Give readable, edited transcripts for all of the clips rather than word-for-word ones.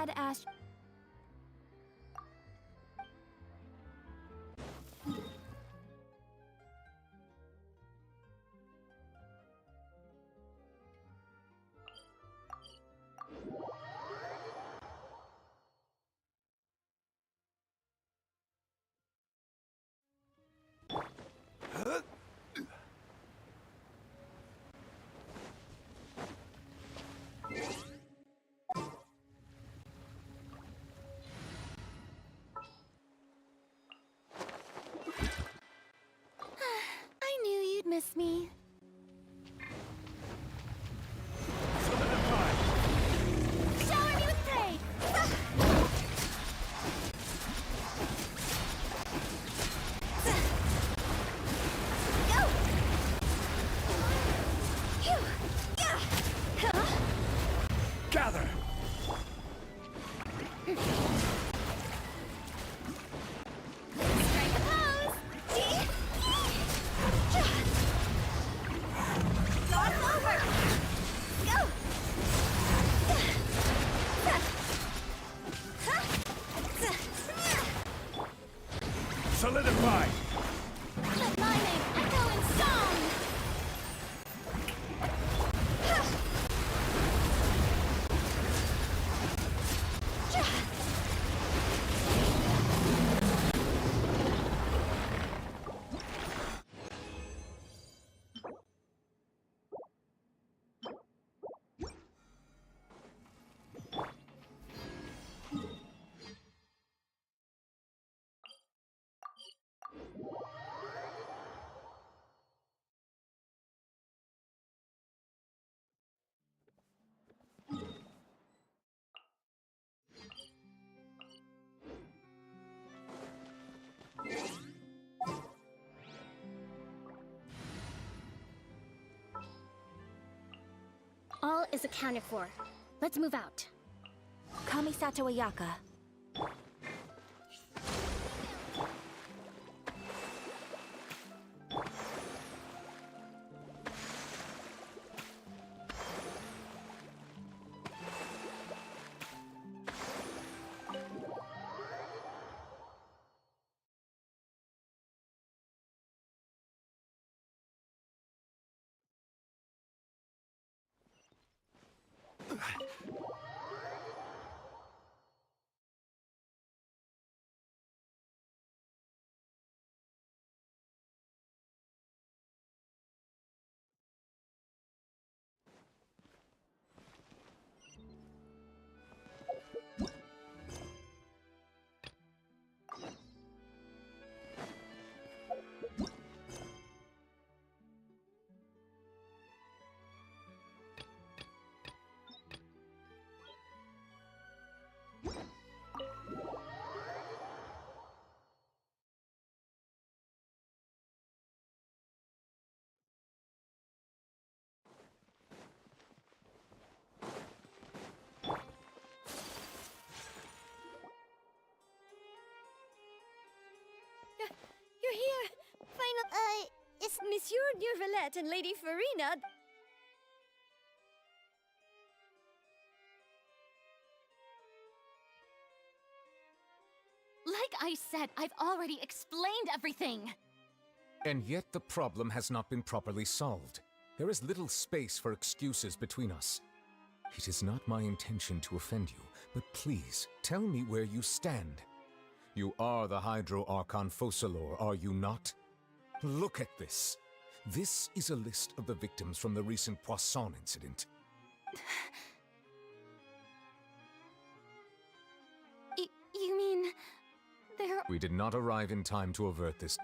Dad asked... I knew you'd miss me. Shower me with praise! Go! Gather! Strike a pose! Cross over! Go! Solidify! Let my name echo in song! All is accounted for. Let's move out. Kamisato Ayaka. You're here! It's Monsieur Neurvalette and Lady Furina. Like I said, I've already explained everything. And yet the problem has not been properly solved. There is little space for excuses between us. It is not my intention to offend you, but please, tell me where you stand. You are the Hydro Archon Focalor, are you not? Look at this. This is a list of the victims from the recent Poisson incident. You mean... there... We did not arrive in time to avert this.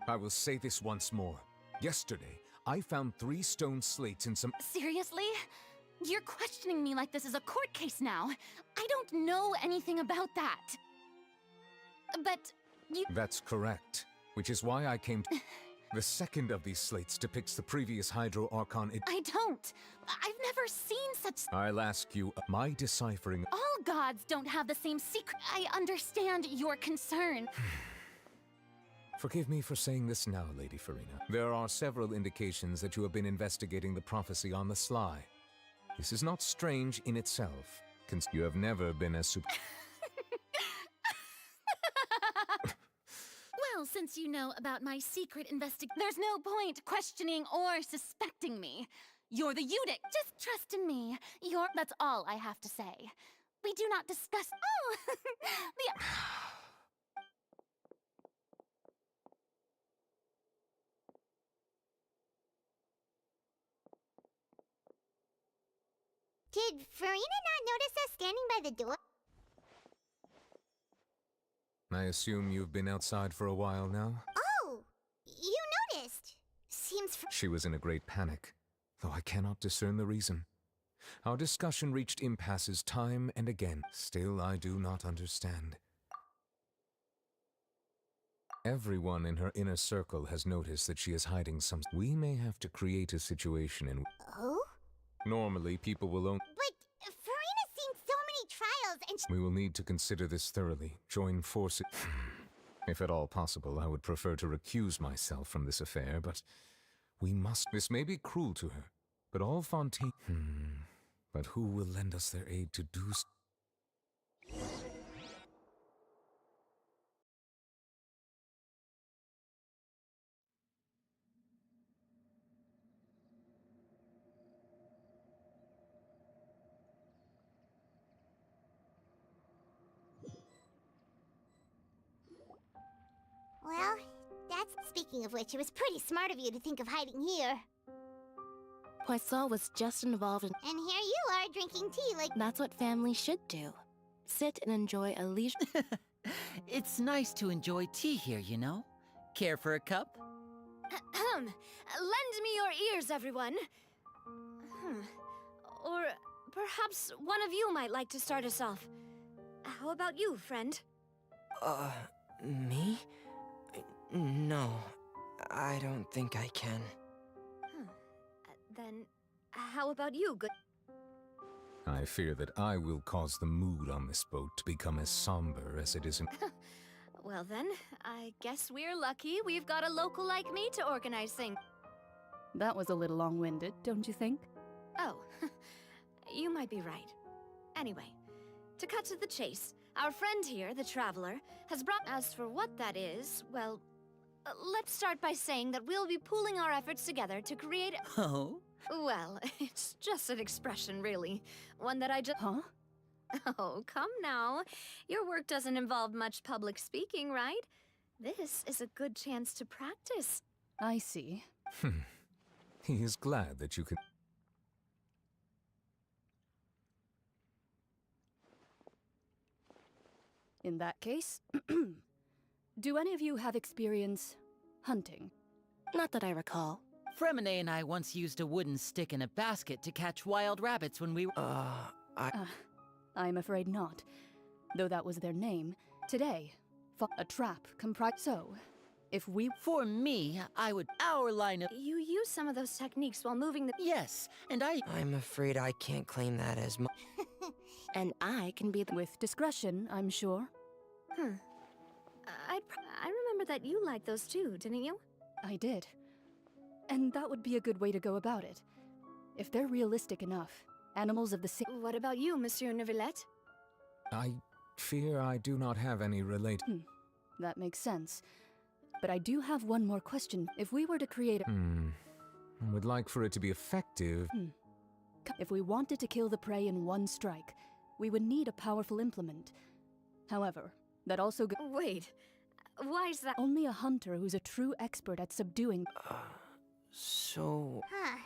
I will say this once more. Yesterday, I found 3 stone slates in some... Seriously? You're questioning me like this is a court case now. I don't know anything about that. But you... That's correct. Which is why I came to... The second of these slates depicts the previous Hydro Archon... I don't. I've never seen such... I'll ask you, my deciphering... All gods don't have the same secret. I understand your concern. Forgive me for saying this now, Lady Furina. There are several indications that you have been investigating the prophecy on the sly. This is not strange in itself. You have never been as super. Well, since you know about my secret there's no point questioning or suspecting me. You're the Udic. Just trust in me. That's all I have to say. We do not discuss. Oh, the. Did Furina not notice us standing by the door? I assume you've been outside for a while now? Oh, you noticed. Seems She was in a great panic, though I cannot discern the reason. Our discussion reached impasses time and again. Still, I do not understand. Everyone in her inner circle has noticed that she is hiding some. We may have to create a situation in. Oh? Normally, people will only. But Furina's seen so many trials and We will need to consider this thoroughly. Join forces. If at all possible, I would prefer to recuse myself from this affair, but we must. This may be cruel to her, but all Fontaine. But who will lend us their aid to do so? well, that's speaking of which, it was pretty smart of you to think of hiding here. Poisson was just involved in. And here you are drinking tea like. That's what family should do. Sit and enjoy a leisure. It's nice to enjoy tea here, you know? Care for a cup? Lend me your ears, everyone. Or perhaps one of you might like to start us off. How about you, friend? Me? No, I don't think I can. Then, how about you, good? I fear that I will cause the mood on this boat to become as somber as it is in. Well then, I guess we're lucky we've got a local like me to organize things. That was a little long-winded, don't you think? Oh, you might be right. Anyway, to cut to the chase, our friend here, the Traveler, has brought. As for what that is, well, let's start by saying that we'll be pooling our efforts together to create. Oh? Well, it's just an expression, really. One that I just. Huh? Oh, come now. Your work doesn't involve much public speaking, right? This is a good chance to practice. I see. He is glad that you can. In that case, do any of you have experience hunting? Not that I recall. Fremine and I once used a wooden stick in a basket to catch wild rabbits when we were. I'm afraid not. Though that was their name. Today, a trap comprised. So, if we. For me, I would. Our line of. You use some of those techniques while moving the. Yes, and I. I'm afraid I can't claim that as my. And I can be the. With discretion, I'm sure. I remember that you liked those too, didn't you? I did. And that would be a good way to go about it. If they're realistic enough, animals of the sea. What about you, Monsieur Neuvillette? I fear I do not have any relate. That makes sense. But I do have one more question. If we were to create a. I would like for it to be effective. If we wanted to kill the prey in one strike, we would need a powerful implement. However, that also Wait, why is that? only a hunter who's a true expert at subduing. So. Huh.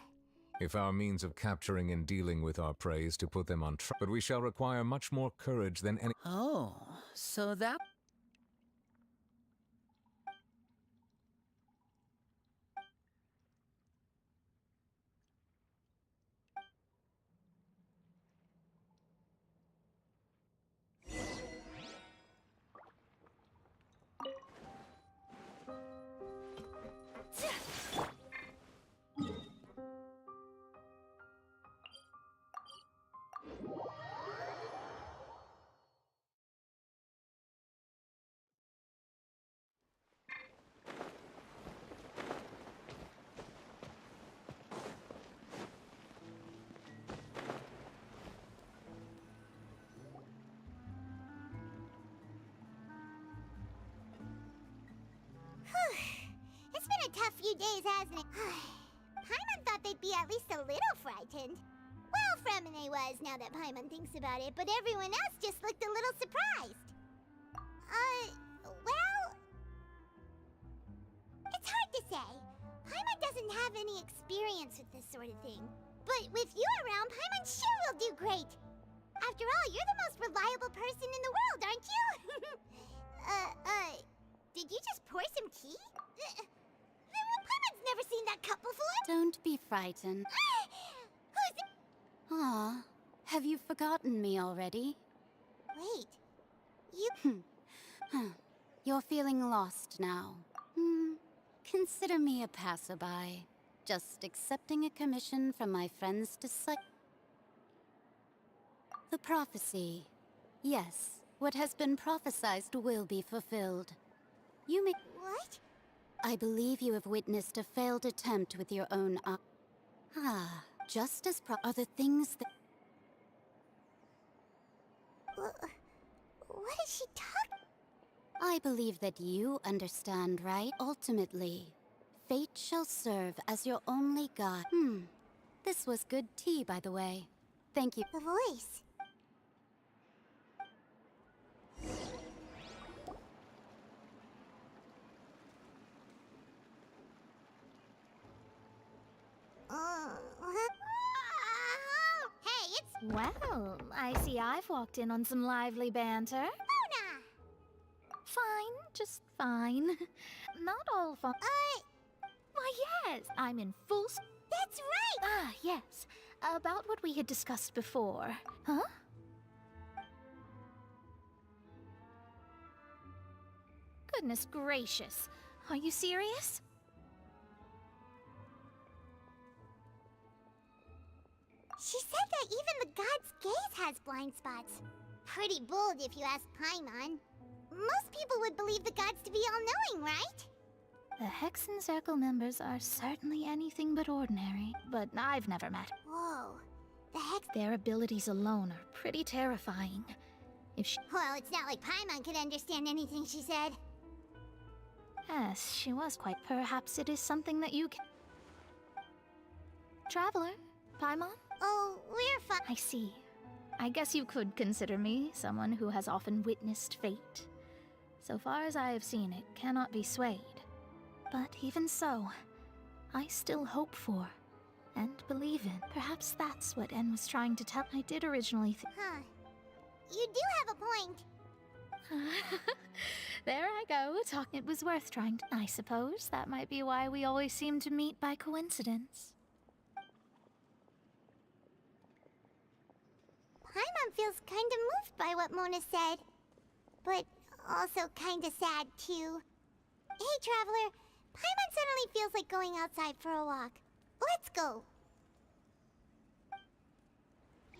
If our means of capturing and dealing with our prey is to put them on track, but we shall require much more courage than any. Oh, so that. a tough few days, hasn't it? Paimon thought they'd be at least a little frightened. Well, Fremine was, now that Paimon thinks about it, but everyone else just looked a little surprised. Well... It's hard to say. Paimon doesn't have any experience with this sort of thing. But with you around, Paimon sure will do great. After all, you're the most reliable person in the world, aren't you? Did you just pour some tea? Paimon's never seen that cup before. Don't be frightened. Who's it? Aw, have you forgotten me already? Wait, you... You're feeling lost now. Consider me a passerby. Just accepting a commission from my friends to The prophecy. Yes, what has been prophesied will be fulfilled. You may... What? I believe you have witnessed a failed attempt with your own just as are the things that... What is she talking? I believe that you understand, right? Ultimately, fate shall serve as your only guide. This was good tea, by the way. Thank you. The voice. Hey, it's Well, I see I've walked in on some lively banter. Mona! Fine, just fine. Not all fun. Why, yes, I'm in full That's right! Ah, yes. About what we had discussed before. Huh? Goodness gracious. Are you serious? She said that even the god's gaze has blind spots. Pretty bold if you ask Paimon. Most people would believe the gods to be all-knowing, right? The Hexen Circle members are certainly anything but ordinary, but I've never met. Whoa. The hex... Their abilities alone are pretty terrifying. If she... Well, it's not like Paimon could understand anything she said. Yes, she was quite... Perhaps it is something that you can... Traveler? Paimon? Oh, we're fine. I see. I guess you could consider me someone who has often witnessed fate. So far as I have seen, it cannot be swayed. But even so, I still hope for, and believe in. Perhaps that's what En was trying to tell. I did originally Huh. You do have a point. There I go, talking. It was worth trying to... I suppose that might be why we always seem to meet by coincidence. Paimon feels kinda moved by what Mona said. But also kinda sad, too. Hey, Traveler. Paimon suddenly feels like going outside for a walk. Let's go.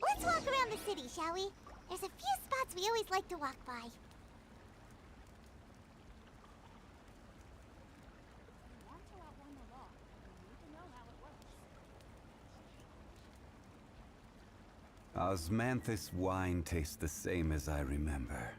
Let's walk around the city, shall we? There's a few spots we always like to walk by. Osmanthus wine tastes the same as I remember.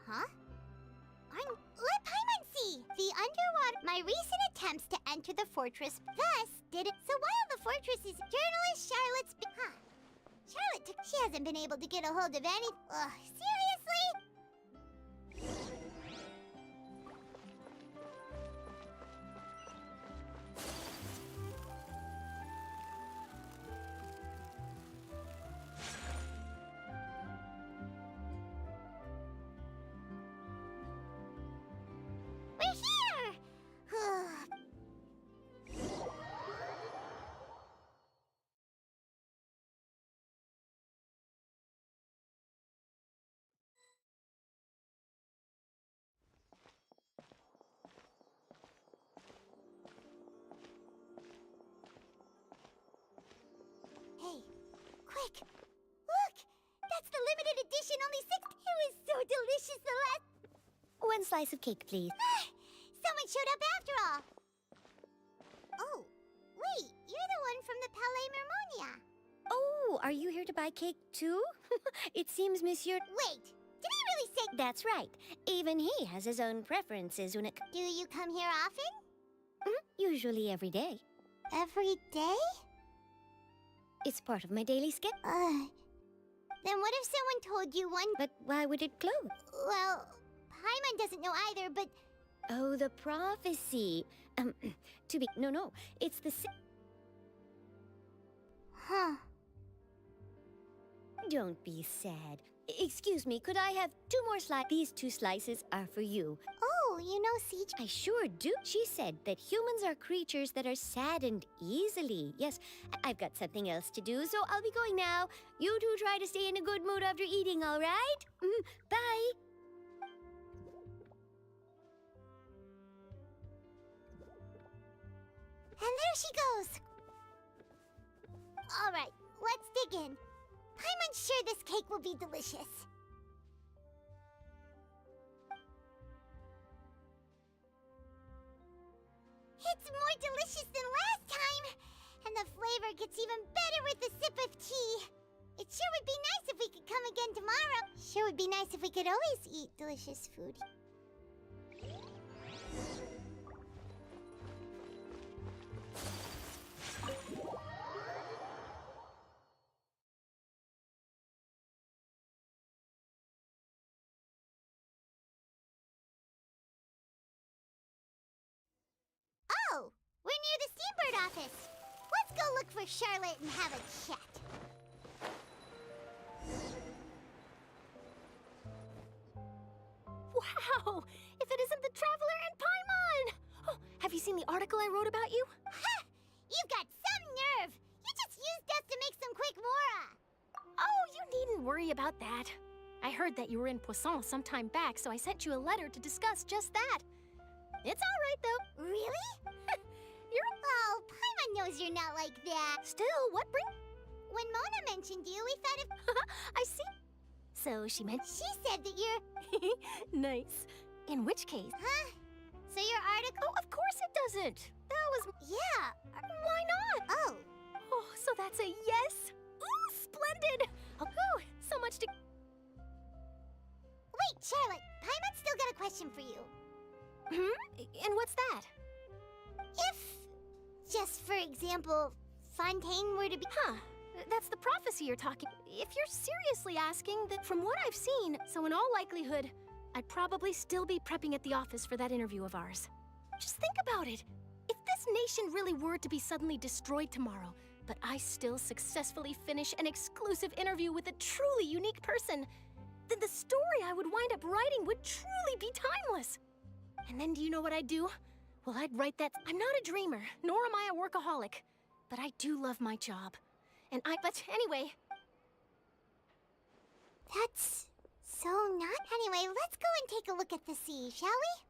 Huh? Let Paimon see! The underwater... My recent attempts to enter the fortress thus did it. So while the fortress is... Journalist Charlotte's... Charlotte she hasn't been able to get a hold of any... Seriously? only 6. It was so delicious the last. One slice of cake, please. Someone showed up after all. Oh, wait, you're the one from the Palais Mermonia. Oh, are you here to buy cake too? It seems Monsieur... Wait, did he really say... That's right. Even he has his own preferences when it... Do you come here often? Usually every day. Every day? It's part of my daily schedule. Then what if someone told you one... But why would it close? Well, Paimon doesn't know either, but... Oh, the prophecy. To be... No. It's the... Huh. Don't be sad. Excuse me, could I have 2 more slices? These 2 slices are for you. Oh, you know Siege? I sure do. She said that humans are creatures that are saddened easily. Yes, I've got something else to do, so I'll be going now. You two try to stay in a good mood after eating, all right? Bye. And there she goes. All right, let's dig in. Paimon's sure this cake will be delicious. It's more delicious than last time! And the flavor gets even better with a sip of tea. It sure would be nice if we could come again tomorrow. Sure would be nice if we could always eat delicious food. Oh, we're near the Seabird office. Let's go look for Charlotte and have a chat. Wow! If it isn't the Traveler and Paimon! Oh, have you seen the article I wrote about you? Ha! You've got some nerve! You just used us to make some quick mora! Oh, you needn't worry about that. I heard that you were in Poisson some time back, so I sent you a letter to discuss just that. It's all right, though. Really? Oh, Paimon knows you're not like that. Still, what bring... When Mona mentioned you, we thought of... I see. So she meant... She said that you're... Nice. In which case... Huh? So your article... Oh, of course it doesn't. That was... Yeah. Why not? Oh. Oh, so that's a yes? Ooh, splendid! Oh, so much to... Wait, Charlotte. Paimon's still got a question for you. And what's that? If, just for example, Fontaine were to be... Huh. That's the prophecy you're talking... If you're seriously asking, then from what I've seen, so in all likelihood, I'd probably still be prepping at the office for that interview of ours. Just think about it. If this nation really were to be suddenly destroyed tomorrow, but I still successfully finish an exclusive interview with a truly unique person, then the story I would wind up writing would truly be timeless. And then do you know what I'd do? Well, I'd write that... I'm not a dreamer, nor am I a workaholic. But I do love my job. But anyway... That's... so not... Anyway, let's go and take a look at the sea, shall we?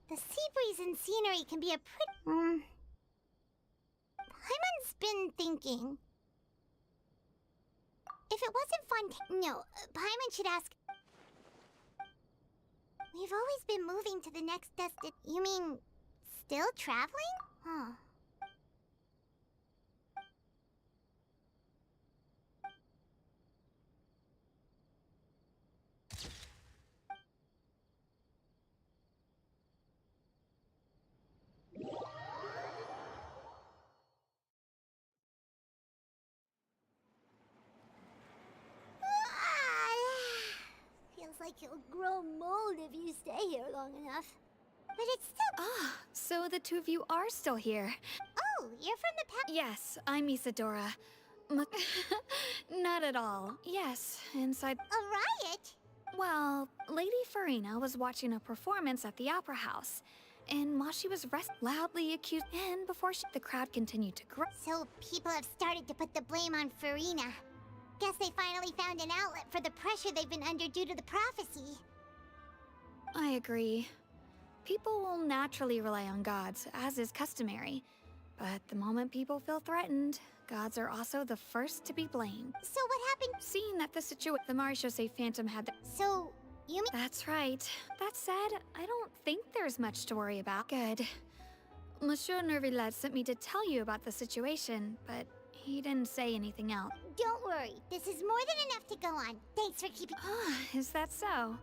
The sea breeze and scenery can be a pretty... Paimon's been thinking... If it wasn't Fontaine... No, Paimon should ask... We've always been moving to the next destination. You mean... still traveling? Huh. Feels like you'll grow mold if you stay here long enough. But it's still... Ah, so the two of you are still here. Oh, you're from the past... Yes, I'm Isadora. Not at all. Yes, inside... A riot? Well, Lady Furina was watching a performance at the Opera House. And while she was loudly accused, and before the crowd continued to grow... So people have started to put the blame on Furina. Guess they finally found an outlet for the pressure they've been under due to the prophecy. I agree. People will naturally rely on gods, as is customary. But the moment people feel threatened, gods are also the first to be blamed. So what happened? Seeing that the Marechaussee Phantom had the— So, you mean— That's right. That said, I don't think there's much to worry about. Good. Monsieur Nervillet sent me to tell you about the situation, but he didn't say anything else. Don't worry. This is more than enough to go on. Thanks for keeping— Ah, is that so?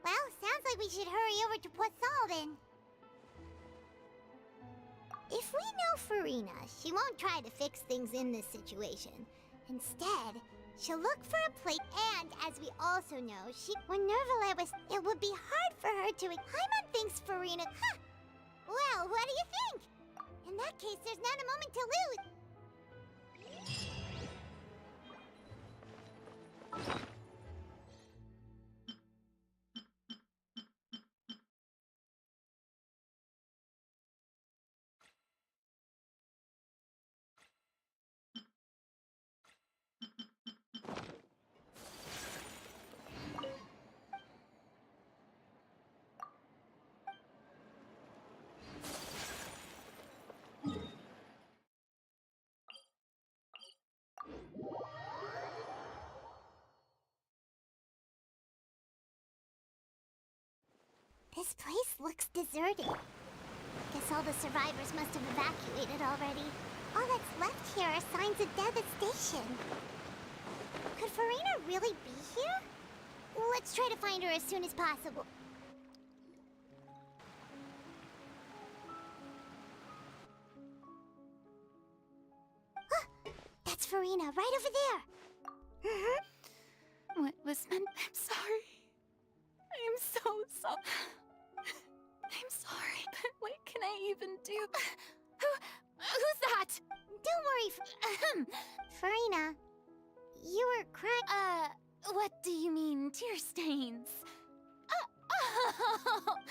Well, sounds like we should hurry over to Poisson then. If we know Furina, she won't try to fix things in this situation. Instead, she'll look for a place, and as we also know, when Nervillet was— it would be hard for her to— Paimon thinks Furina— Huh! Well, what do you think? In that case, there's not a moment to lose. This place looks deserted. Guess all the survivors must have evacuated already. All that's left here are signs of devastation. Could Furina really be here? Let's try to find her as soon as possible. That's Furina, right over there. What was meant— I'm sorry. I am so sorry. I'm sorry, but what can I even do? Who's that? Don't worry, Furina. You were crying. What do you mean, tear stains?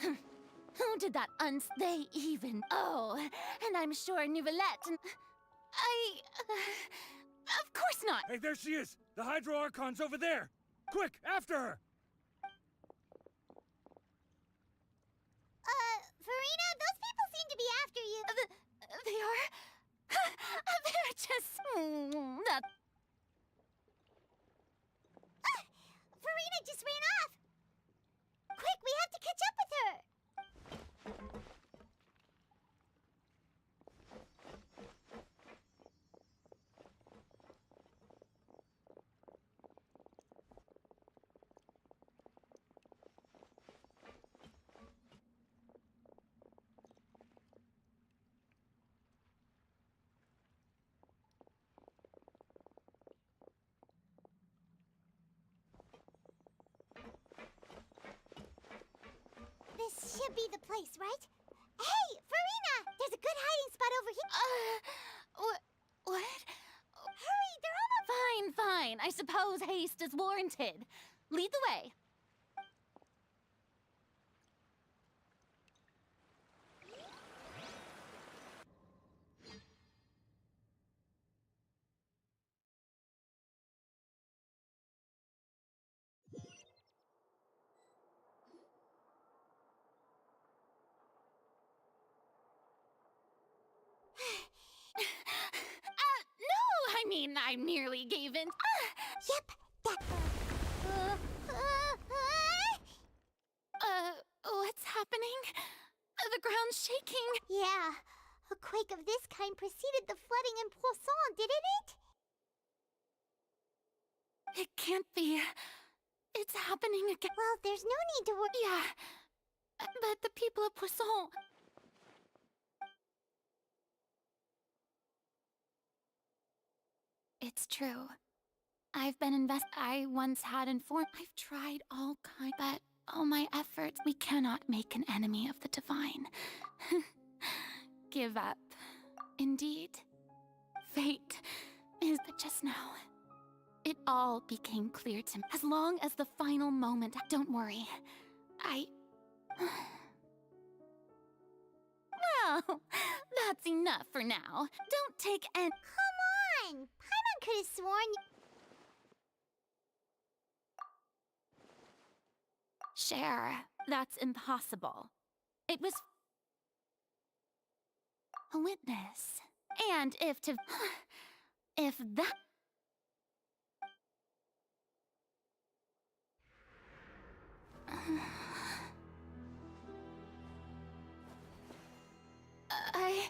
Who did that they even— Oh, and I'm sure Nouvellette and— of course not! Hey, there she is! The Hydro Archon's over there! Quick, after her! Furina, those people seem to be after you. They are? They're just— that— Furina just ran off! Quick, we have to catch up with her! This should be the place, right? Hey, Furina! There's a good hiding spot over here. What? Hurry, they're almost— Fine. I suppose haste is warranted. Lead the way. No, I mean, I nearly gave in. Yep, that— What's happening? The ground's shaking. Yeah, a quake of this kind preceded the flooding in Poisson, didn't it? It can't be. It's happening again. Well, there's no need to worry. Yeah, but the people of Poisson— It's true. I've been I once had informed— I've tried all kinds, but all my efforts— We cannot make an enemy of the divine. Give up. Indeed. Fate is— But just now, it all became clear to me. As long as the final moment— Don't worry. Well, that's enough for now. Don't take any— Come on! Paimon could have sworn— Cher, that's impossible. It was a witness. And if to... if that... I...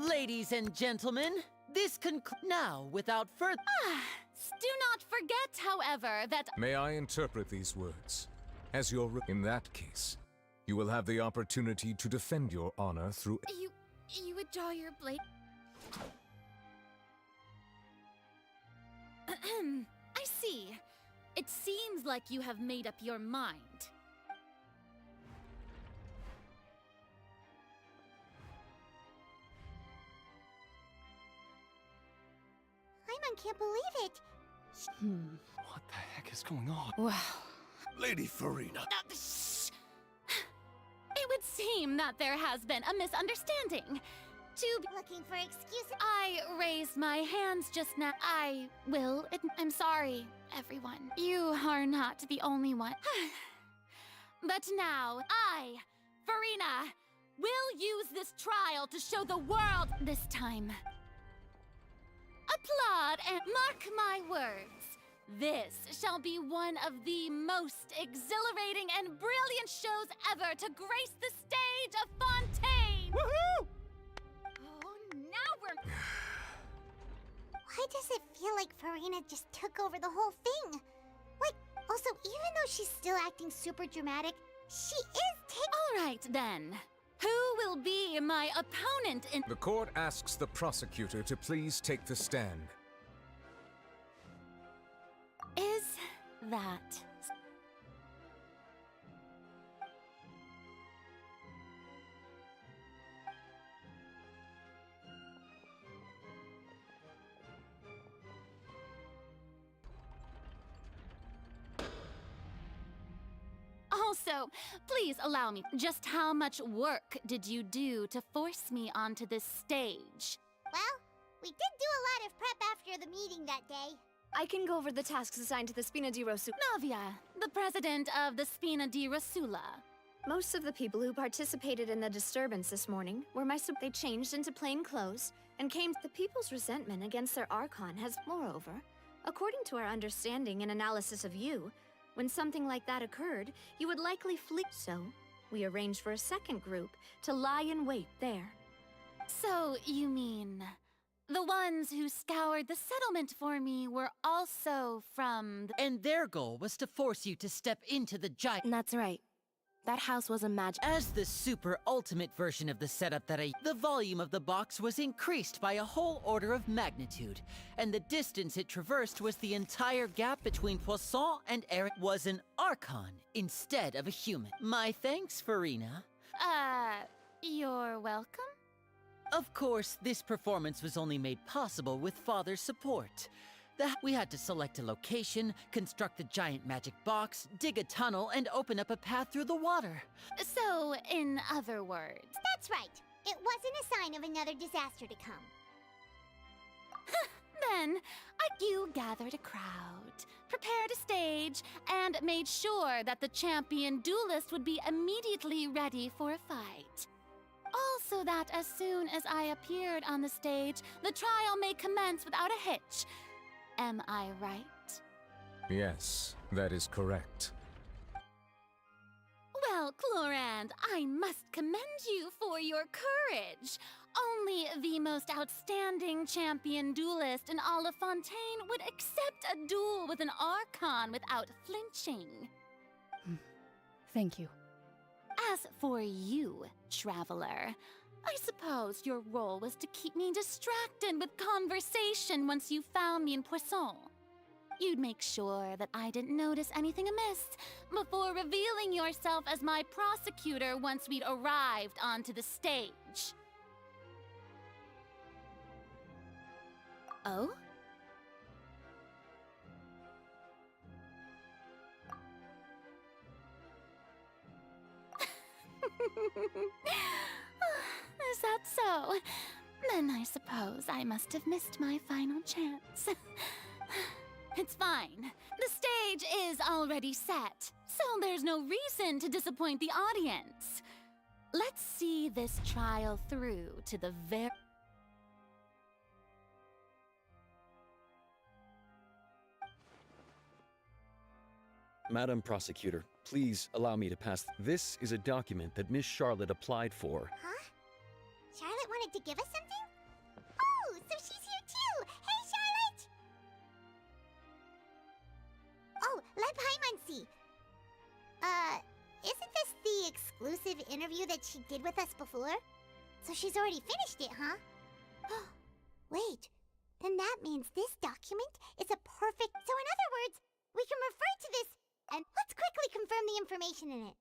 Ladies and gentlemen, this now, without further... Do not forget, however, that... May I interpret these words? As your... In that case, you will have the opportunity to defend your honor through... You would draw your blade... I see. It seems like you have made up your mind. Paimon can't believe it. What the heck is going on? Wow. Lady Furina. Shh. It would seem that there has been a misunderstanding. Looking for excuses? I raised my hands just now. I'm sorry, everyone. You are not the only one. But now, I, Furina, will use this trial to show the world this time. Applaud and mark my words. This shall be one of the most exhilarating and brilliant shows ever to grace the stage of Fontaine! Woohoo! Oh, now we're... Why does it feel like Furina just took over the whole thing? Like, also, even though she's still acting super dramatic, she is taking... All right, then. Who will be my opponent in... The court asks the prosecutor to please take the stand. Is that... Also, please allow me. Just how much work did you do to force me onto this stage? Well, we did do a lot of prep after the meeting that day. I can go over the tasks assigned to the Spina di Rosula. Navia, the president of the Spina di Rosula. Most of the people who participated in the disturbance this morning were They changed into plain clothes and came. The people's resentment against their Archon has, moreover, according to our understanding and analysis of you, when something like that occurred, you would likely flee. So, we arranged for a second group to lie in wait there. So, you mean... the ones who scoured the settlement for me were also from... And their goal was to force you to step into the giant... That's right. That house was a magic... As the super ultimate version of the setup the volume of the box was increased by a whole order of magnitude, and the distance it traversed was the entire gap between Poisson and Eric was an Archon instead of a human. My thanks, Furina. You're welcome? Of course, this performance was only made possible with Father's support. We had to select a location, construct a giant magic box, dig a tunnel, and open up a path through the water. So, in other words... That's right. It wasn't a sign of another disaster to come. Then, you gathered a crowd, prepared a stage, and made sure that the champion duelist would be immediately ready for a fight. Also that as soon as I appeared on the stage, the trial may commence without a hitch. Am I right? Yes, that is correct. Well, Clorand, I must commend you for your courage. Only the most outstanding champion duelist in all of Fontaine would accept a duel with an Archon without flinching. Thank you. As for you, Traveler, I suppose your role was to keep me distracted with conversation once you found me in Poisson. You'd make sure that I didn't notice anything amiss before revealing yourself as my prosecutor once we'd arrived onto the stage. Oh? Is that so? Then I suppose I must have missed my final chance. It's fine. The stage is already set, so there's no reason to disappoint the audience. Let's see this trial through to the very... Madam Prosecutor, please allow me to pass. This is a document that Miss Charlotte applied for. Huh? Charlotte wanted to give us something? Oh, so she's here too! Hey, Charlotte! Oh, Lep Haimansi. Isn't this the exclusive interview that she did with us before? So she's already finished it, huh? Wait, then that means this document is a perfect... So in other words, we can refer to this, and let's quickly confirm the information in it.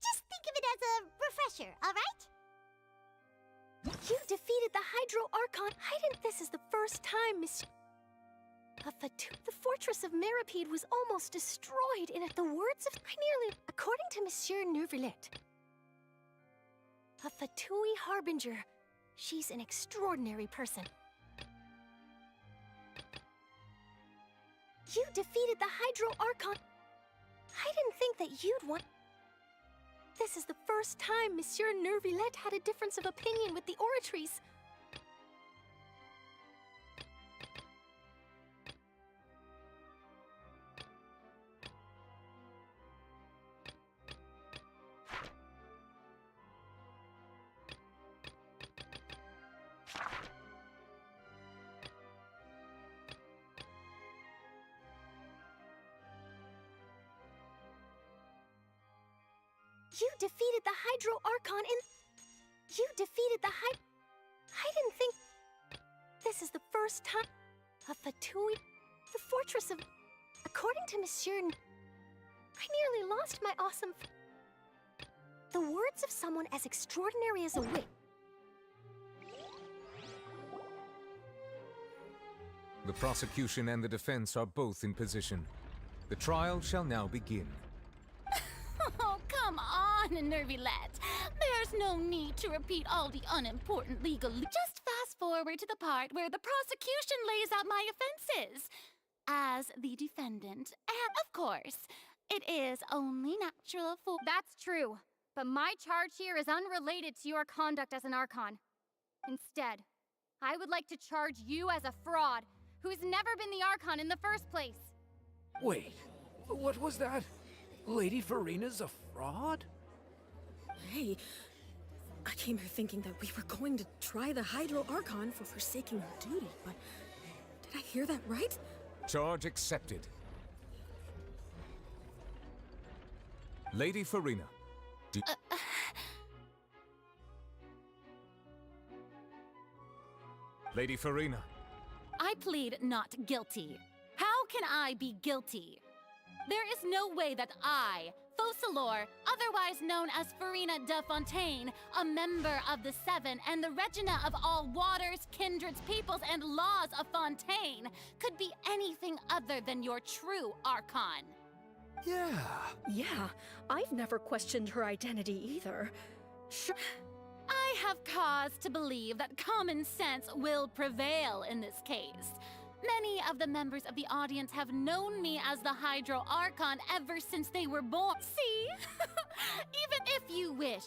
Just think of it as a refresher, alright? You defeated the Hydro Archon. I didn't. This is the first time, Miss. The fortress of Meripede was almost destroyed, and at the words of according to Monsieur Neuvillette, a Fatui Harbinger. She's an extraordinary person. You defeated the Hydro Archon. I didn't think that you'd want. This is the first time Monsieur Neuvillette had a difference of opinion with the oratories. You defeated the Hydro Archon in... You defeated the I didn't think... This is the first time... A Fatui... The fortress of... According to Monsieur... I nearly lost my awesome... The words of someone as extraordinary as a witch. The prosecution and the defense are both in position. The trial shall now begin. Oh, come on, Neuvillette. There's no need to repeat all the unimportant legal... Just fast forward to the part where the prosecution lays out my offenses. As the defendant, and of course, it is only natural for... That's true, but my charge here is unrelated to your conduct as an Archon. Instead, I would like to charge you as a fraud who's never been the Archon in the first place. Wait, what was that? Lady Furina's a fraud? Hey, I came here thinking that we were going to try the Hydro Archon for forsaking her duty, but did I hear that right? Charge accepted. Lady Furina, Lady Furina. I plead not guilty. How can I be guilty? There is no way that I, Fauchelor, otherwise known as Furina de Fontaine, a member of the Seven and the Regina of all waters, kindreds, peoples, and laws of Fontaine, could be anything other than your true Archon. Yeah, I've never questioned her identity either. Sure. I have cause to believe that common sense will prevail in this case. Many of the members of the audience have known me as the Hydro Archon ever since they were born. See? Even if you wish.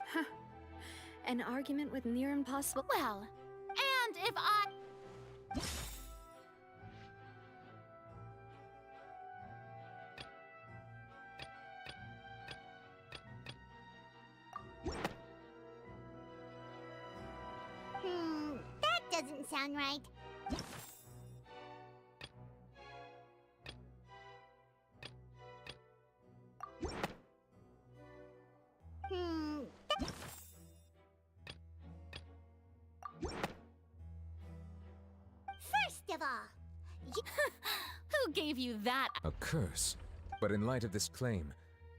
An argument with near impossible... Well, and if I... That doesn't sound right. Who gave you that? A curse. But in light of this claim,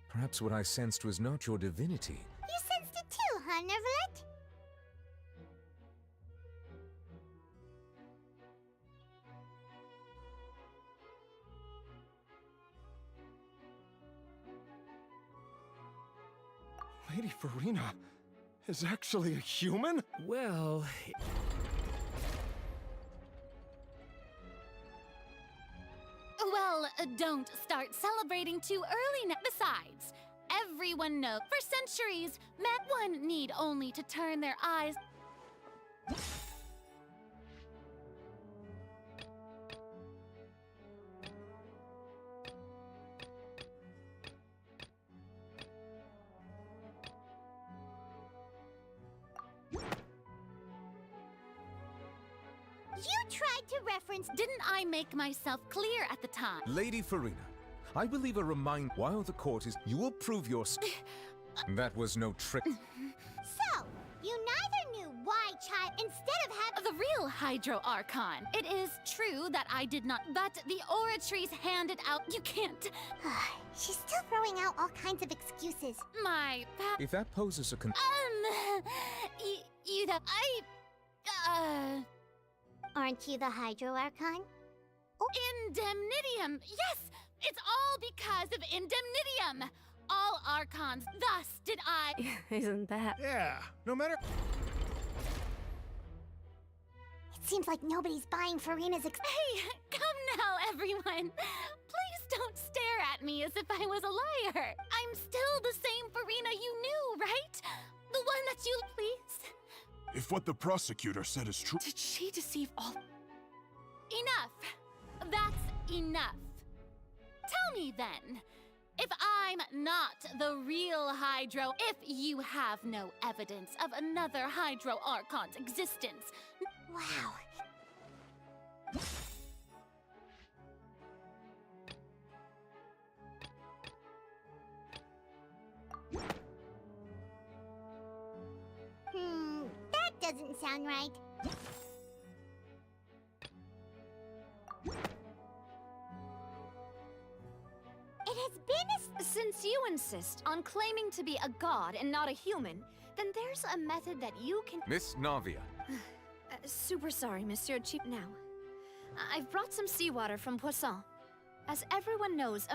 perhaps what I sensed was not your divinity. You sensed it too, huh, Nervalet? Lady Furina is actually a human? Well... Well, don't start celebrating too early now. Besides, everyone knows for centuries, one need only to turn their eyes. You tried to reference... Didn't I make myself clear at the time? Lady Furina, I believe a remind while the court is... You will prove your... That was no trick. So, you neither knew why child instead of having... The real Hydro Archon. It is true that I did not, but the oratories handed out... You can't... She's still throwing out all kinds of excuses. My If that poses a you know, Aren't you the Hydro Archon? Indemnitium! Yes! It's all because of Indemnitium! All Archons, thus did I... Isn't that... Yeah, no matter... It seems like nobody's buying Furina's Hey, come now, everyone! Please don't stare at me as if I was a liar! I'm still the same Furina you knew, right? The one that you... Please? If what the prosecutor said is true... Did she deceive all... Enough! That's enough. Tell me then, if I'm not the real Hydro, if you have no evidence of another Hydro Archon's existence... Wow. That doesn't sound right. It has been Since you insist on claiming to be a god and not a human, then there's a method that you can... Miss Navia. Super sorry, Monsieur Chief. Now, I've brought some seawater from Poisson. As everyone knows,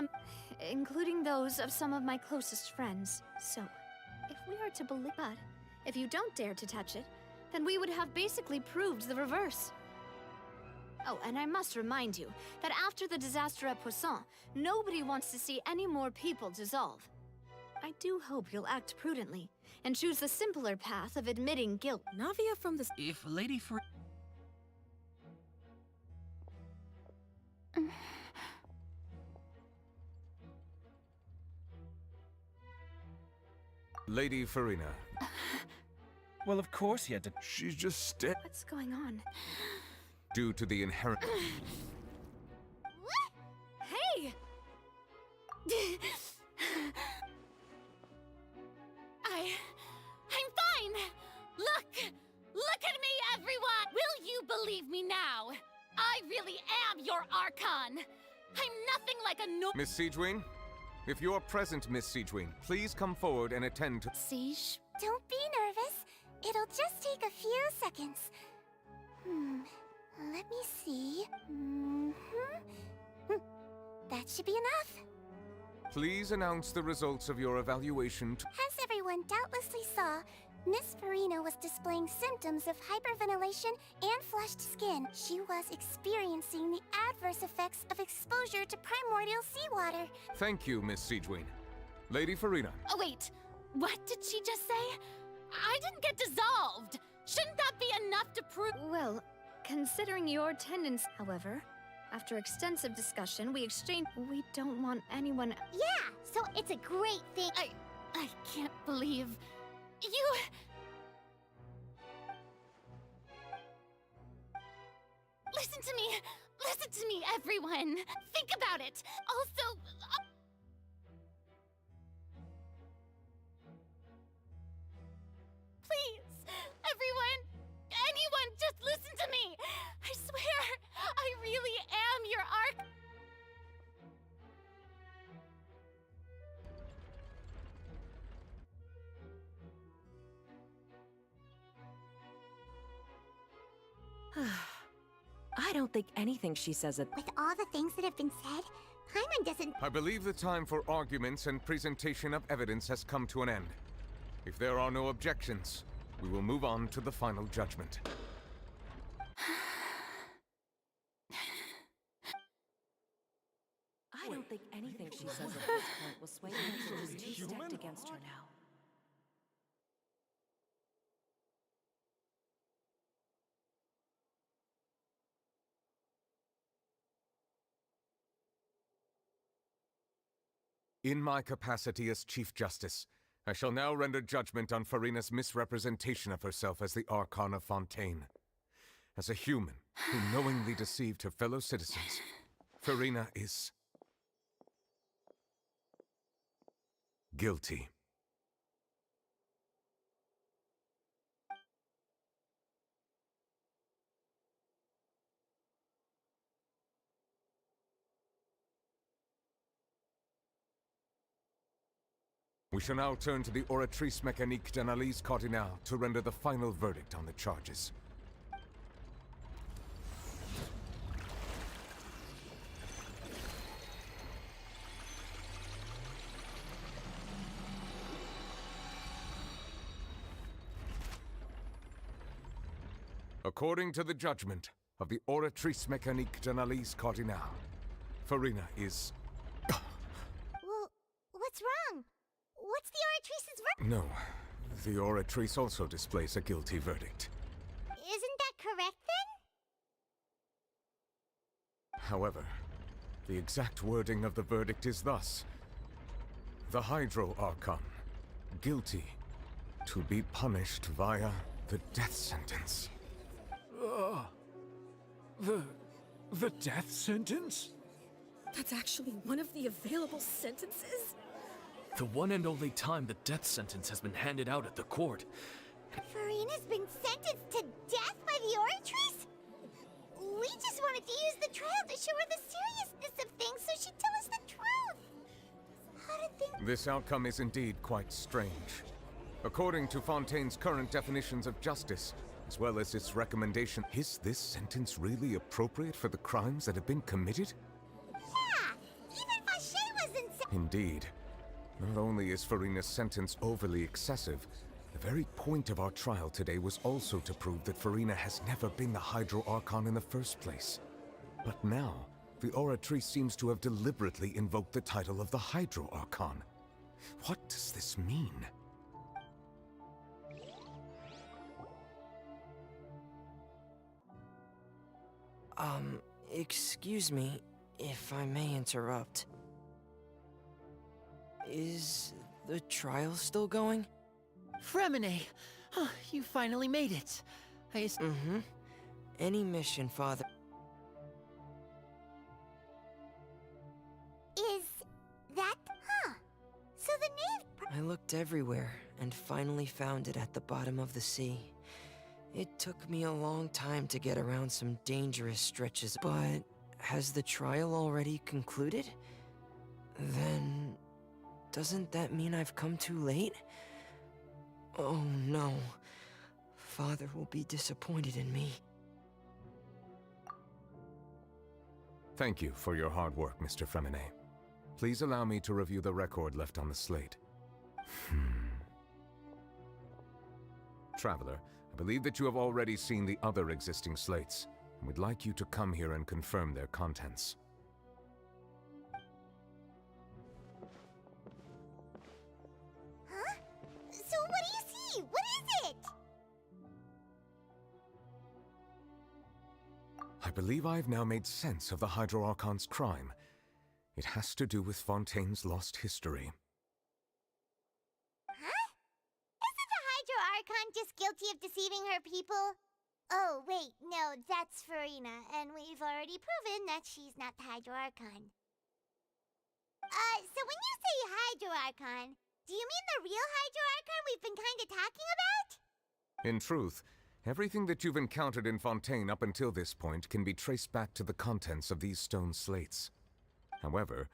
including those of some of my closest friends. So, if we are to believe... But if you don't dare to touch it, then we would have basically proved the reverse. Oh, and I must remind you that after the disaster at Poisson, nobody wants to see any more people dissolve. I do hope you'll act prudently and choose the simpler path of admitting guilt. Navia from the... If Lady Fur... Lady Furina. Well, of course he had to... She's just dead. What's going on? Due to the inherent... Hey! I'm fine! Look at me, everyone! Will you believe me now? I really am your Archon! I'm nothing like a Miss Siegewing? If you're present, Miss Siegewing, please come forward and attend to... Siege? Don't be nervous. It'll just take a few seconds. Let me see. That should be enough. Please announce the results of your evaluation to... As everyone doubtlessly saw, Miss Furina was displaying symptoms of hyperventilation and flushed skin. She was experiencing the adverse effects of exposure to primordial seawater. Thank you, Miss Siegewing. Lady Furina. Oh, wait. What did she just say? I didn't get dissolved. Shouldn't that be enough to prove... Well, considering your tendency, however, after extensive discussion, we exchanged... We don't want anyone... Yeah, so it's a great thing... I can't believe... You... Listen to me, everyone. Think about it. Also... Please, everyone, anyone, just listen to me. I swear, I really am your I don't think anything she says it. With all the things that have been said, Paimon doesn't... I believe the time for arguments and presentation of evidence has come to an end. If there are no objections, we will move on to the final judgment. I don't think anything she says at this point will sway her. She's too stacked against her now. In my capacity as Chief Justice, I shall now render judgment on Furina's misrepresentation of herself as the Archon of Fontaine. As a human who knowingly deceived her fellow citizens, Furina is... guilty. We shall now turn to the Oratrice Mécanique d'Analyse Cardinale to render the final verdict on the charges. According to the judgment of the Oratrice Mécanique d'Analyse Cardinale, Furina is... Well, what's wrong? What's the Oratrice's verdict? No, the Oratrice also displays a guilty verdict. Isn't that correct, then? However, the exact wording of the verdict is thus. The Hydro Archon, guilty, to be punished via the death sentence. The death sentence? That's actually one of the available sentences? The one and only time the death sentence has been handed out at the court. Furina's been sentenced to death by the Oratrice? We just wanted to use the trial to show her the seriousness of things so she'd tell us the truth. How did things... This outcome is indeed quite strange. According to Fontaine's current definitions of justice, as well as its recommendation, is this sentence really appropriate for the crimes that have been committed? Yeah! Even Vache wasn't Indeed. Not only is Furina's sentence overly excessive, the very point of our trial today was also to prove that Furina has never been the Hydro Archon in the first place. But now, the Oratrice seems to have deliberately invoked the title of the Hydro Archon. What does this mean? Excuse me, if I may interrupt. Is the trial still going? Fremine! You finally made it. Any mission, Father. Is that... So the nave... I looked everywhere and finally found it at the bottom of the sea. It took me a long time to get around some dangerous stretches, but has the trial already concluded? Then... doesn't that mean I've come too late? Oh no. Father will be disappointed in me. Thank you for your hard work, Mr. Fremine. Please allow me to review the record left on the slate. Traveler, I believe that you have already seen the other existing slates, and would like you to come here and confirm their contents. Huh? So what do you see? What is it? I believe I have now made sense of the Hydro Archon's crime. It has to do with Fontaine's lost history. Huh? Isn't the Hydro Archon just guilty of deceiving her people? Oh, wait, no, that's Furina, and we've already proven that she's not the Hydro Archon. So when you say Hydro Archon, do you mean the real Hydro Archon we've been kinda talking about? In truth, everything that you've encountered in Fontaine up until this point can be traced back to the contents of these stone slates. However,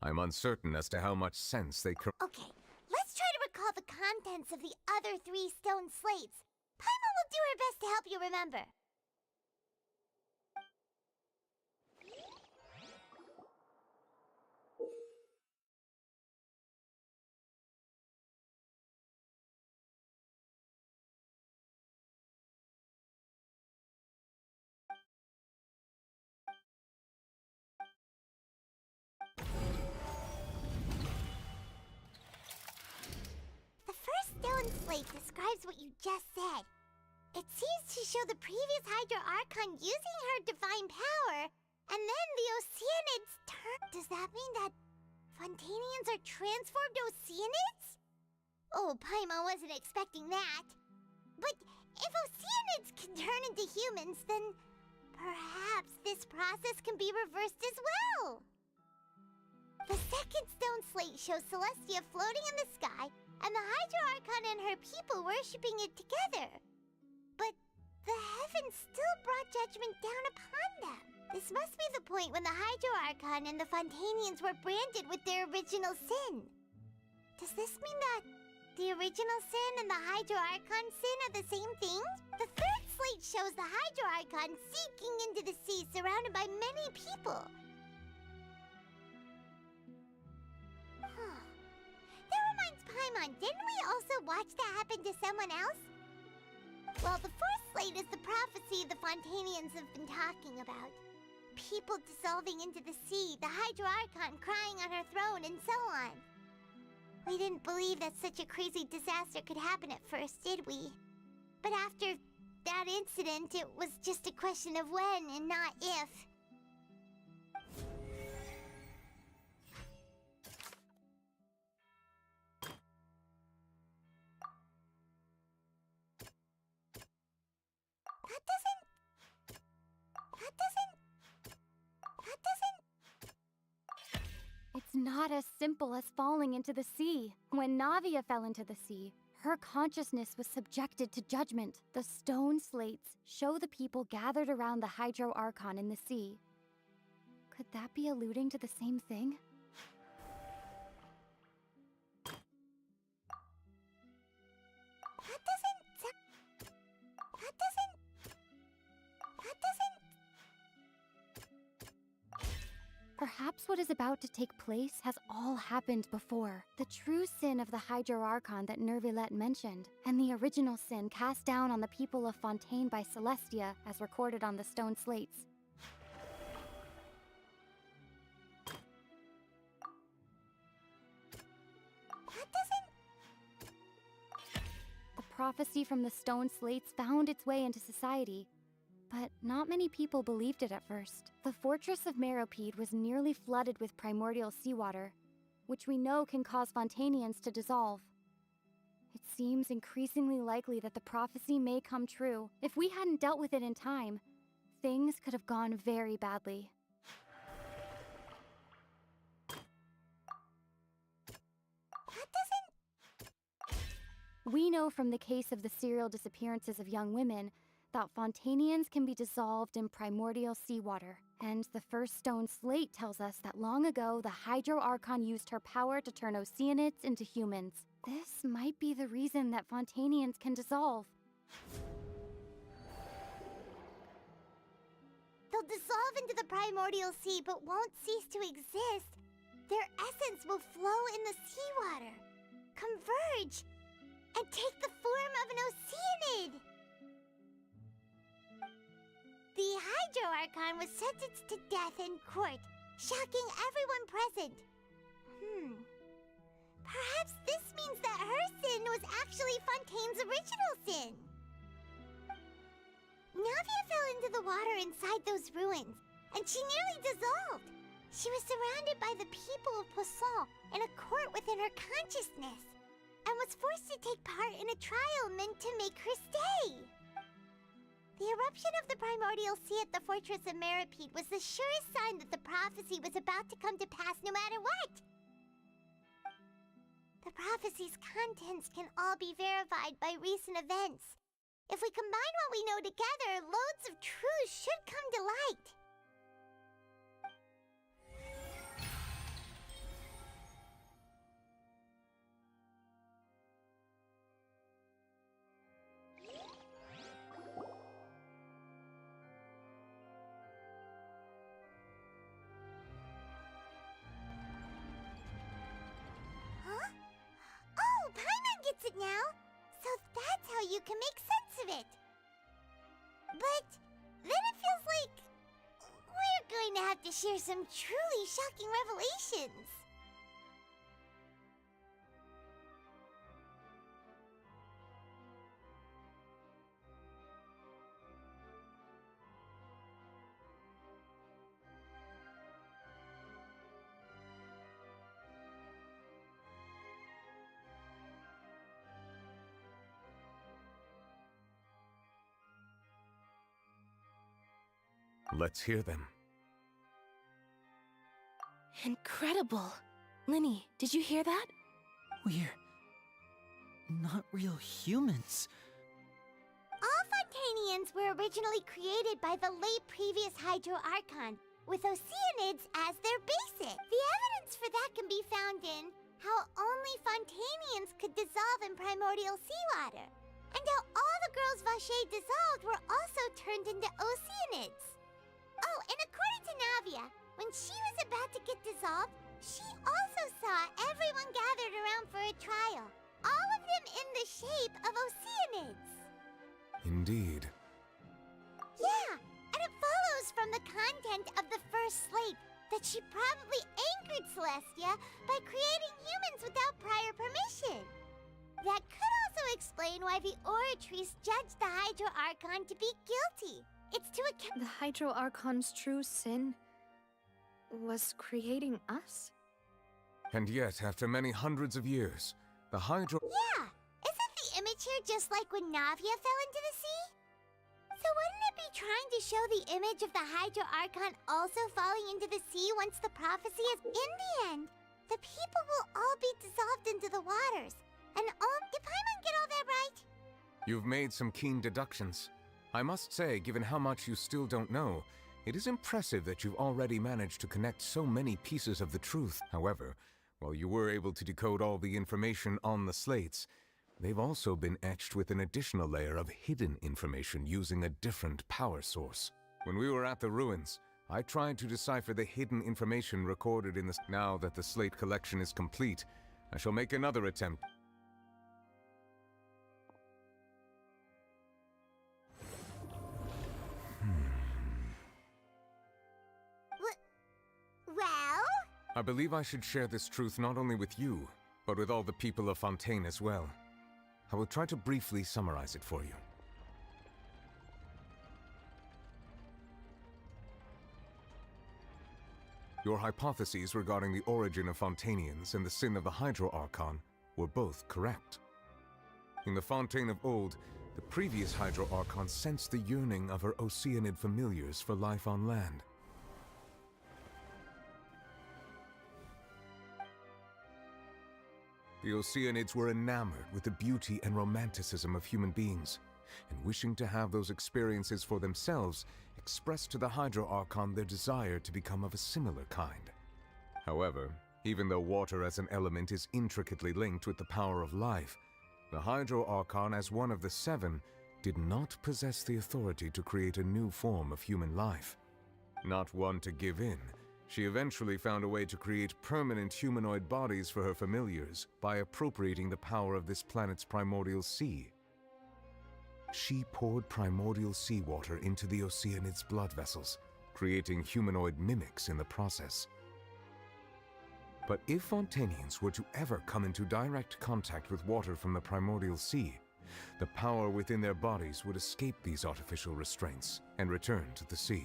I'm uncertain as to how much sense they Okay, let's try to recall the contents of the other 3 stone slates. Paimon will do her best to help you remember. stone slate describes what you just said. It seems to show the previous Hydro Archon using her divine power, and then the Oceanids turn. Does that mean that Fontanians are transformed Oceanids? Oh, Paimon wasn't expecting that. But if Oceanids can turn into humans, then perhaps this process can be reversed as well. The second stone slate shows Celestia floating in the sky, and the Hydro Archon and her people worshipping it together. But the heavens still brought judgment down upon them. This must be the point when the Hydro Archon and the Fontanians were branded with their original sin. Does this mean that the original sin and the Hydro Archon sin are the same thing? The third slate shows the Hydro Archon sinking into the sea surrounded by many people. That reminds Paimon, didn't we also watch that happen to someone else? Well, the fourth slate is the prophecy the Fontanians have been talking about. People dissolving into the sea, the Hydro Archon crying on her throne, and so on. We didn't believe that such a crazy disaster could happen at first, did we? But after that incident, it was just a question of when and not if. It's not as simple as falling into the sea. When Navia fell into the sea, her consciousness was subjected to judgment. The stone slates show the people gathered around the Hydro Archon in the sea. Could that be alluding to the same thing? Perhaps what is about to take place has all happened before. The true sin of the Hydro Archon that Nervilette mentioned, and the original sin cast down on the people of Fontaine by Celestia, as recorded on the stone slates. The prophecy from the stone slates found its way into society, but not many people believed it at first. The fortress of Meropide was nearly flooded with primordial seawater, which we know can cause Fontanians to dissolve. It seems increasingly likely that the prophecy may come true. If we hadn't dealt with it in time, things could have gone very badly. We know from the case of the serial disappearances of young women that Fontanians can be dissolved in primordial seawater. And the first stone slate tells us that long ago, the Hydro Archon used her power to turn Oceanids into humans. This might be the reason that Fontanians can dissolve. They'll dissolve into the primordial sea but won't cease to exist. Their essence will flow in the seawater, converge, and take the form of an Oceanid. The Hydro Archon was sentenced to death in court, shocking everyone present. Perhaps this means that her sin was actually Fontaine's original sin. Navia fell into the water inside those ruins, and she nearly dissolved. She was surrounded by the people of Poisson in a court within her consciousness, and was forced to take part in a trial meant to make her stay. The eruption of the primordial sea at the fortress of Meropide was the surest sign that the prophecy was about to come to pass no matter what. The prophecy's contents can all be verified by recent events. If we combine what we know together, loads of truths should come to light. It now, so that's how you can make sense of it. But then it feels like we're going to have to share some truly shocking revelations. Let's hear them. Incredible. Linny, did you hear that? We're not real humans. All Fontanians were originally created by the late previous Hydro Archon, with Oceanids as their basis. The evidence for that can be found in how only Fontanians could dissolve in primordial seawater, and how all the girls Vacher dissolved were also turned into Oceanids. Oh, and according to Navia, when she was about to get dissolved, she also saw everyone gathered around for a trial, all of them in the shape of Oceanids. Indeed. Yeah, and it follows from the content of the first slate that she probably angered Celestia by creating humans without prior permission. That could also explain why the Oratrice judged the Hydro Archon to be guilty. It's to account— The Hydro Archon's true sin was creating us? And yet, after many hundreds of years, the Hydro... Yeah! Isn't the image here just like when Navia fell into the sea? So wouldn't it be trying to show the image of the Hydro Archon also falling into the sea once the prophecy is— In the end, the people will all be dissolved into the waters. And did Paimon get all that right? You've made some keen deductions. I must say, given how much you still don't know, it is impressive that you've already managed to connect so many pieces of the truth. However, while you were able to decode all the information on the slates, they've also been etched with an additional layer of hidden information using a different power source. When we were at the ruins, I tried to decipher the hidden information recorded in the... Now that the slate collection is complete, I shall make another attempt. Well? I believe I should share this truth not only with you, but with all the people of Fontaine as well. I will try to briefly summarize it for you. Your hypotheses regarding the origin of Fontanians and the sin of the Hydro Archon were both correct. In the Fontaine of old, the previous Hydro Archon sensed the yearning of her Oceanid familiars for life on land. The Oceanids were enamored with the beauty and romanticism of human beings, and wishing to have those experiences for themselves, expressed to the Hydro Archon their desire to become of a similar kind. However, even though water as an element is intricately linked with the power of life, the Hydro Archon, as one of the seven, did not possess the authority to create a new form of human life. Not one to give in, she eventually found a way to create permanent humanoid bodies for her familiars by appropriating the power of this planet's primordial sea. She poured primordial seawater into the Oceanids' blood vessels, creating humanoid mimics in the process. But if Fontanians were to ever come into direct contact with water from the primordial sea, the power within their bodies would escape these artificial restraints and return to the sea.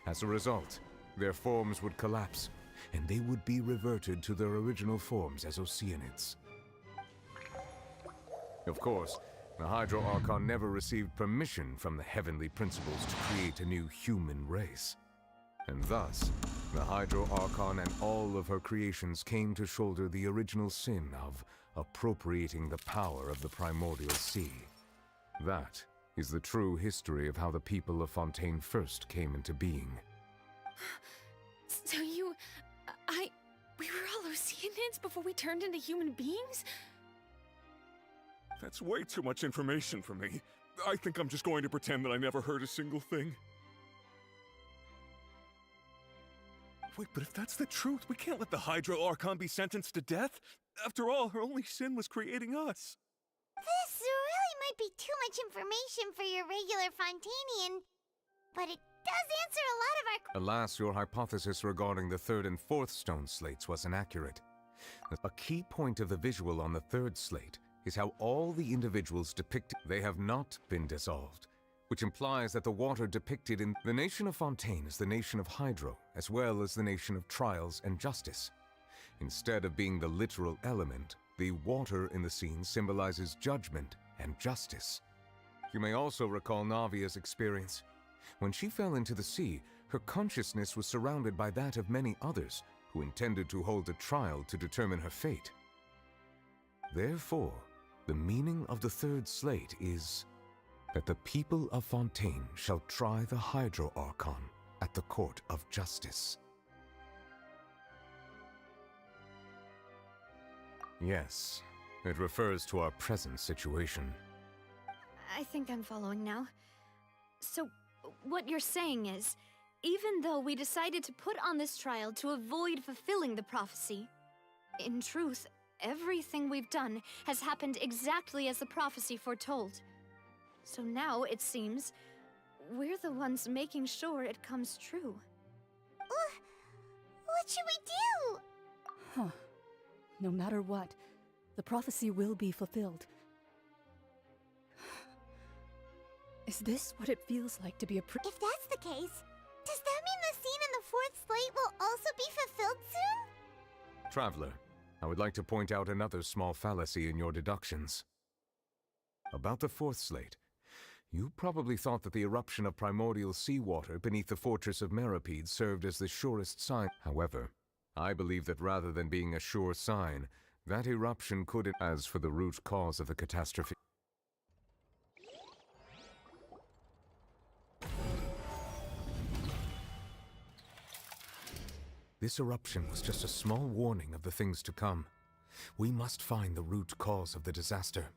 As a result, their forms would collapse, and they would be reverted to their original forms as Oceanids. Of course, the Hydro Archon never received permission from the heavenly principles to create a new human race. And thus, the Hydro Archon and all of her creations came to shoulder the original sin of appropriating the power of the primordial sea. That is the true history of how the people of Fontaine first came into being. So we were all Oceanids before we turned into human beings? That's way too much information for me. I think I'm just going to pretend that I never heard a single thing. Wait, but if that's the truth, we can't let the Hydro Archon be sentenced to death. After all, her only sin was creating us. This really might be too much information for your regular Fontanian, but it does answer a lot of our— Alas, your hypothesis regarding the third and fourth stone slates was inaccurate. A key point of the visual on the third slate is how all the individuals depicted, they have not been dissolved, which implies that the water depicted in the nation of Fontaine is the nation of Hydro, as well as the nation of trials and justice. Instead of being the literal element, the water in the scene symbolizes judgment and justice. You may also recall Navia's experience. When she fell into the sea, her consciousness was surrounded by that of many others who intended to hold a trial to determine her fate. Therefore, the meaning of the third slate is that the people of Fontaine shall try the Hydro Archon at the court of justice. Yes, it refers to our present situation. I think I'm following now. So, what you're saying is, even though we decided to put on this trial to avoid fulfilling the prophecy, in truth, everything we've done has happened exactly as the prophecy foretold. So now, it seems, we're the ones making sure it comes true. What should we do? Huh. No matter what, the prophecy will be fulfilled. Is this what it feels like to be a If that's the case, does that mean the scene in the fourth slate will also be fulfilled soon? Traveler, I would like to point out another small fallacy in your deductions. About the fourth slate, you probably thought that the eruption of primordial seawater beneath the fortress of Meropide served as the surest sign. However, I believe that rather than being a sure sign, that eruption could, as for the root cause of the catastrophe. This eruption was just a small warning of the things to come. We must find the root cause of the disaster.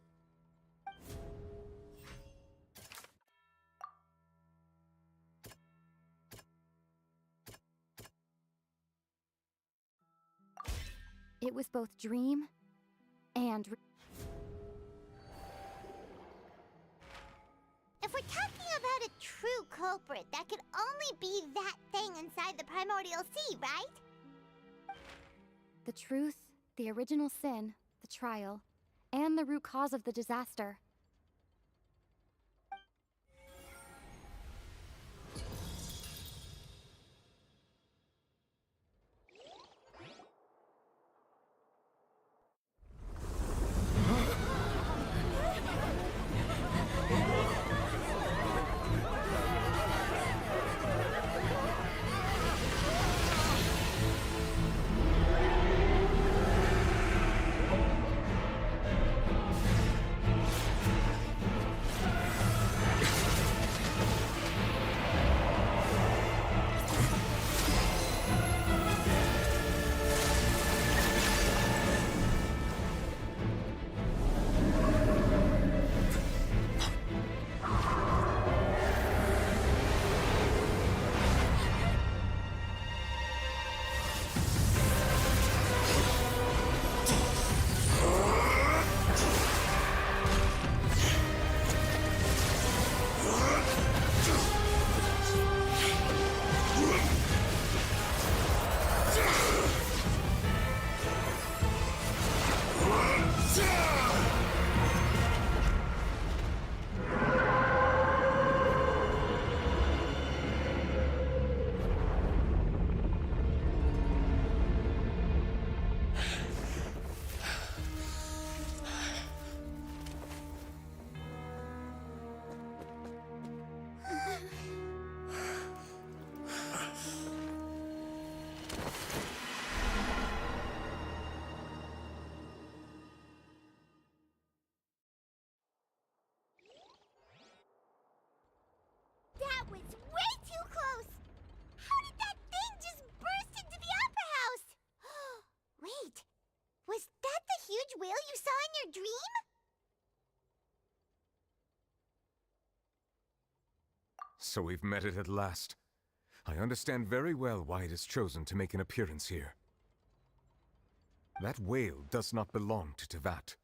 It was both dream and... If we're talking about a true culprit, that could only be that thing inside the primordial sea, right? The truth, the original sin, the trial, and the root cause of the disaster. That was way too close! How did that thing just burst into the opera house? Wait, was that the huge whale you saw in your dream? So we've met it at last. I understand very well why it has chosen to make an appearance here. That whale does not belong to Tevat.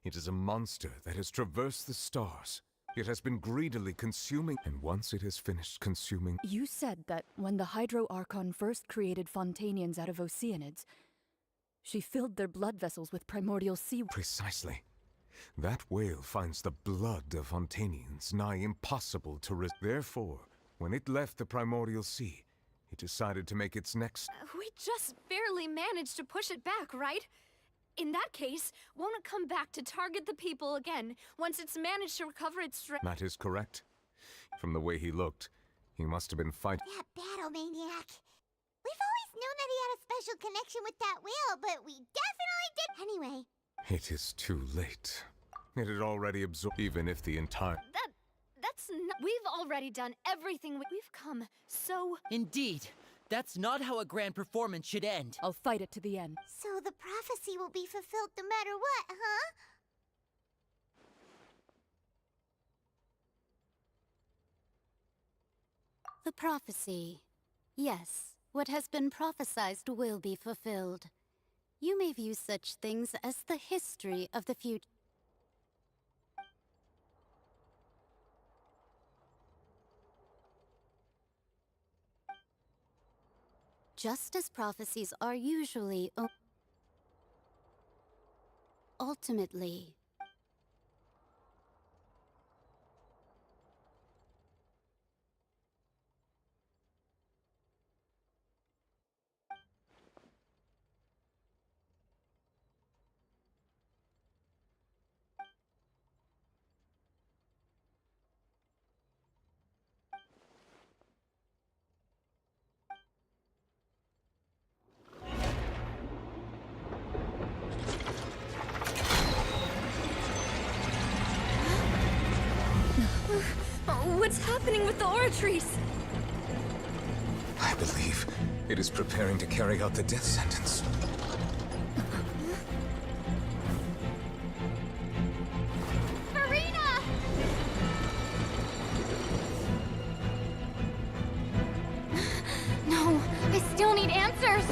It is a monster that has traversed the stars. It has been greedily consuming, and once it has finished consuming... You said that when the Hydro Archon first created Fontainians out of Oceanids, she filled their blood vessels with primordial sea... Precisely. That whale finds the blood of Fontainians nigh impossible to Therefore, when it left the primordial sea, it decided to make its next... We just barely managed to push it back, right? In that case, won't it come back to target the people again, once it's managed to recover its strength? That is correct. From the way he looked, He must have been fighting. That battle maniac. We've always known that he had a special connection with that whale, but we definitely did. Anyway. It is too late. It had already absorbed, even if the entire... That's not... We've already done everything we've come so... Indeed. That's not how a grand performance should end. I'll fight it to the end. So the prophecy will be fulfilled no matter what, huh? The prophecy. Yes, what has been prophesied will be fulfilled. You may view such things as the history of the future. Just as prophecies are usually ultimately What's happening with the oratories? I believe it is preparing to carry out the death sentence. Furina! No, I still need answers!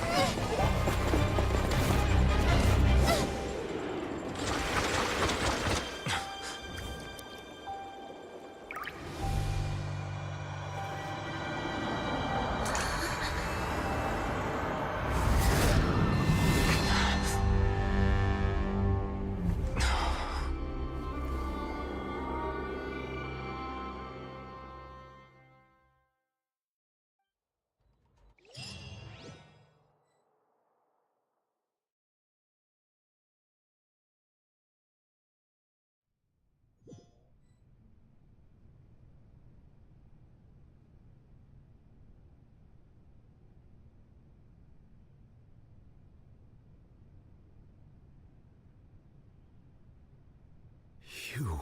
You...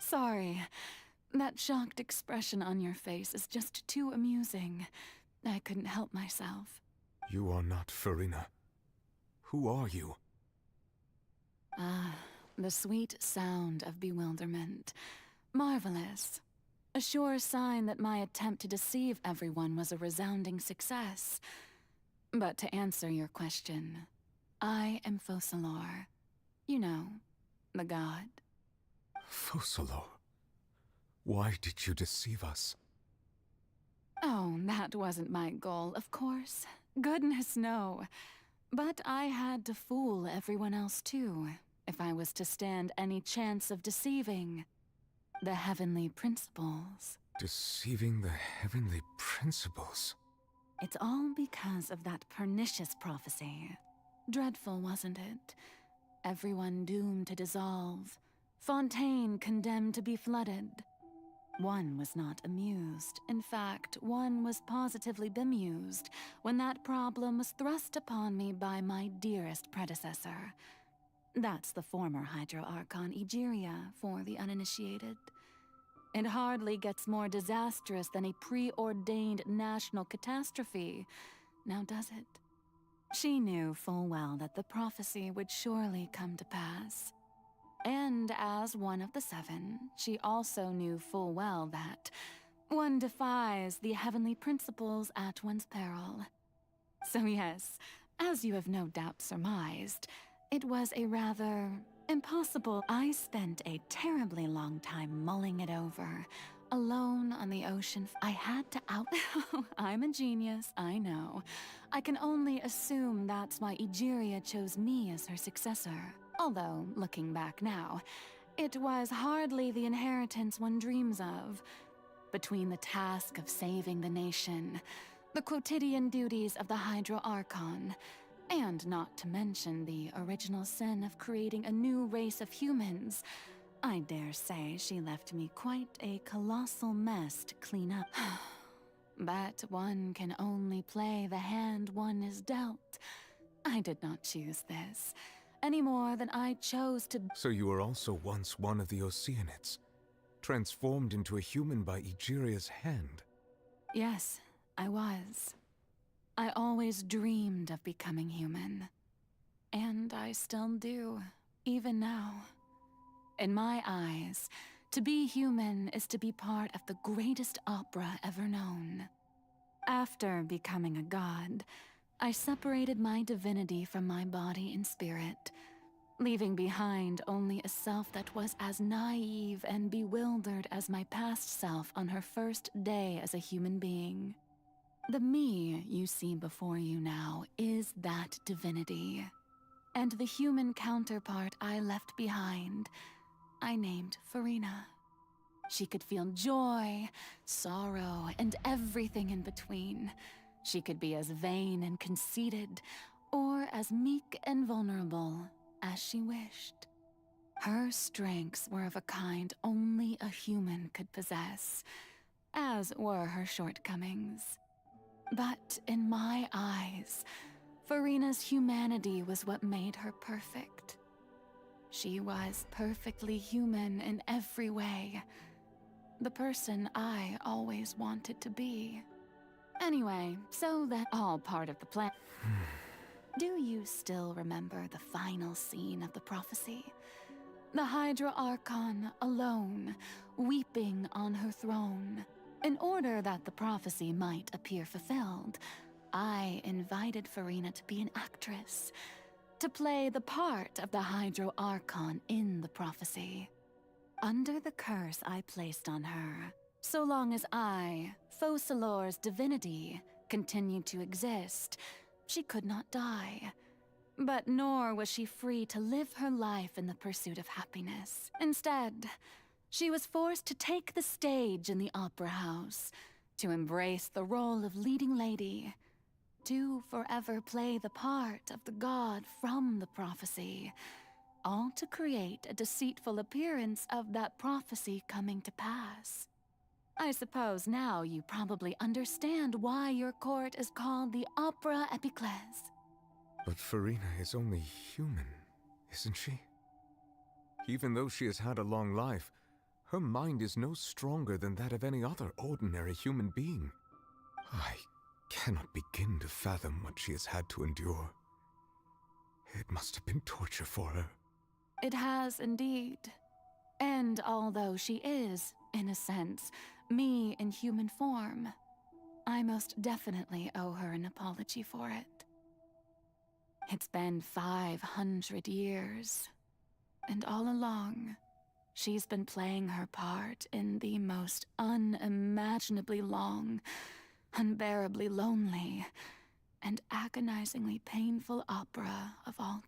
Sorry. That shocked expression on your face is just too amusing. I couldn't help myself. You are not Furina. Who are you? Ah, the sweet sound of bewilderment. Marvelous. A sure sign that my attempt to deceive everyone was a resounding success. But to answer your question, I am Focalor. You know, the god. Focalor? Why did you deceive us? Oh, that wasn't my goal, of course. Goodness, no. But I had to fool everyone else too, if I was to stand any chance of deceiving the heavenly principles. Deceiving the heavenly principles? It's all because of that pernicious prophecy. Dreadful, wasn't it? Everyone doomed to dissolve. Fontaine condemned to be flooded. One was not amused. In fact, one was positively bemused when that problem was thrust upon me by my dearest predecessor. That's the former Hydro Archon Egeria for the uninitiated. It hardly gets more disastrous than a preordained national catastrophe, now does it? She knew full well that the prophecy would surely come to pass. And as one of the seven, she also knew full well that one defies the heavenly principles at one's peril. So yes, as you have no doubt surmised, it was a rather impossible. I spent a terribly long time mulling it over, alone on the ocean. I had to out... I'm a genius, I know. I can only assume that's why Egeria chose me as her successor. Although, looking back now, it was hardly the inheritance one dreams of. Between the task of saving the nation, the quotidian duties of the Hydro Archon, And not to mention the original sin of creating a new race of humans. I dare say she left me quite a colossal mess to clean up. But one can only play the hand one is dealt. I did not choose this, any more than I chose to— So you were also once one of the Oceanids, transformed into a human by Egeria's hand. Yes, I was. I always dreamed of becoming human. And I still do, even now. In my eyes, to be human is to be part of the greatest opera ever known. After becoming a god, I separated my divinity from my body and spirit, leaving behind only a self that was as naive and bewildered as my past self on her first day as a human being. The me you see before you now is that divinity. And the human counterpart I left behind, I named Furina. She could feel joy, sorrow, and everything in between. She could be as vain and conceited, or as meek and vulnerable as she wished. Her strengths were of a kind only a human could possess, as were her shortcomings. But in my eyes, Furina's humanity was what made her perfect. She was perfectly human in every way. The person I always wanted to be. Anyway, so that's all part of the plan. Do you still remember the final scene of the prophecy? The Hydra Archon alone, weeping on her throne. In order that the prophecy might appear fulfilled, I invited Furina to be an actress, to play the part of the Hydro Archon in the prophecy. Under the curse I placed on her, so long as I, Focalor's divinity, continued to exist, she could not die. But nor was she free to live her life in the pursuit of happiness. Instead, she was forced to take the stage in the opera house, to embrace the role of leading lady, to forever play the part of the god from the prophecy, all to create a deceitful appearance of that prophecy coming to pass. I suppose now you probably understand why your court is called the Opera Epiclese. But Furina is only human, isn't she? Even though she has had a long life, her mind is no stronger than that of any other ordinary human being. I cannot begin to fathom what she has had to endure. It must have been torture for her. It has indeed. And although she is, in a sense, me in human form, I most definitely owe her an apology for it. It's been 500 years, and all along, she's been playing her part in the most unimaginably long, unbearably lonely, and agonizingly painful opera of all.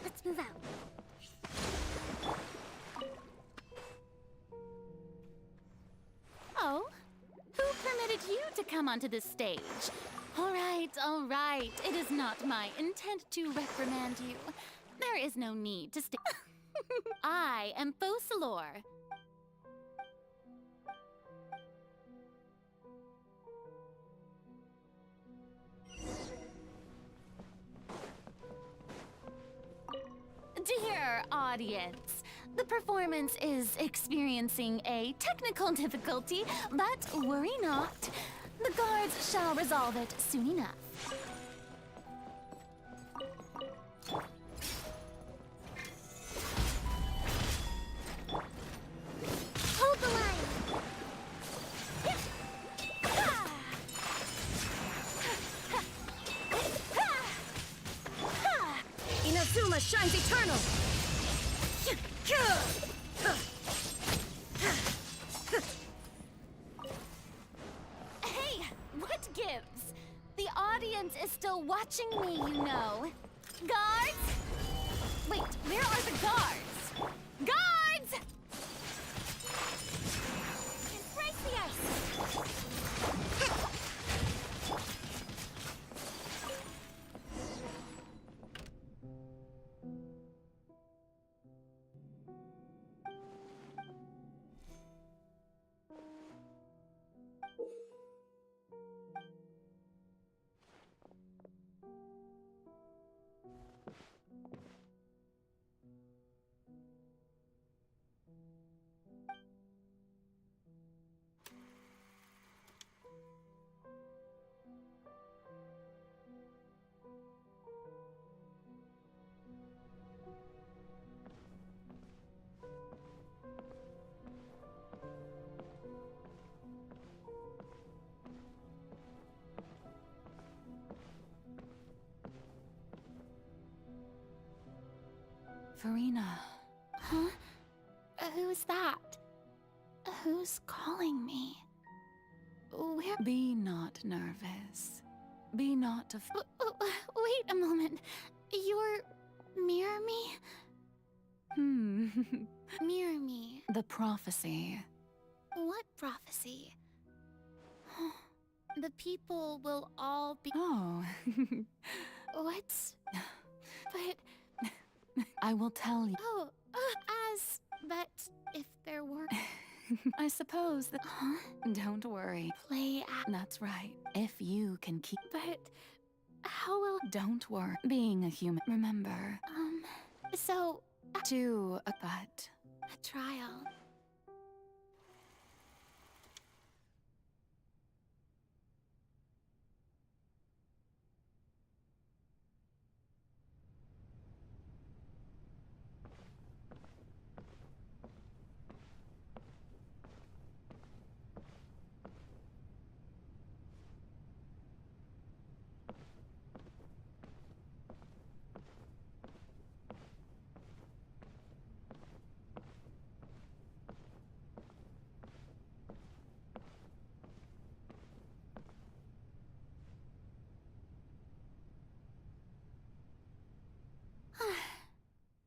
Let's move out. Oh? Who permitted you to come onto this stage? All right. It is not my intent to reprimand you. There is no need to stay. I am Focalor. Dear audience, The performance is experiencing a technical difficulty, but worry not. The guards shall resolve it soon enough. Hold the line! Inazuma shines eternal! Hey, what gives? The audience is still watching me, you know. Guards? Wait, where are the guards? Guards! Embrace the ice! Furina. Huh? Who's that? Who's calling me? Where? Be not nervous. Be not wait a moment. You're... Mirror me? Mirror me. The prophecy. What prophecy? The people will all be... Oh. What? But... I will tell you. Oh, but if there were... I suppose that... Huh? Don't worry. Play That's right. If you can keep... But... How will... Don't worry. Being a human, remember. So... To a but. A trial.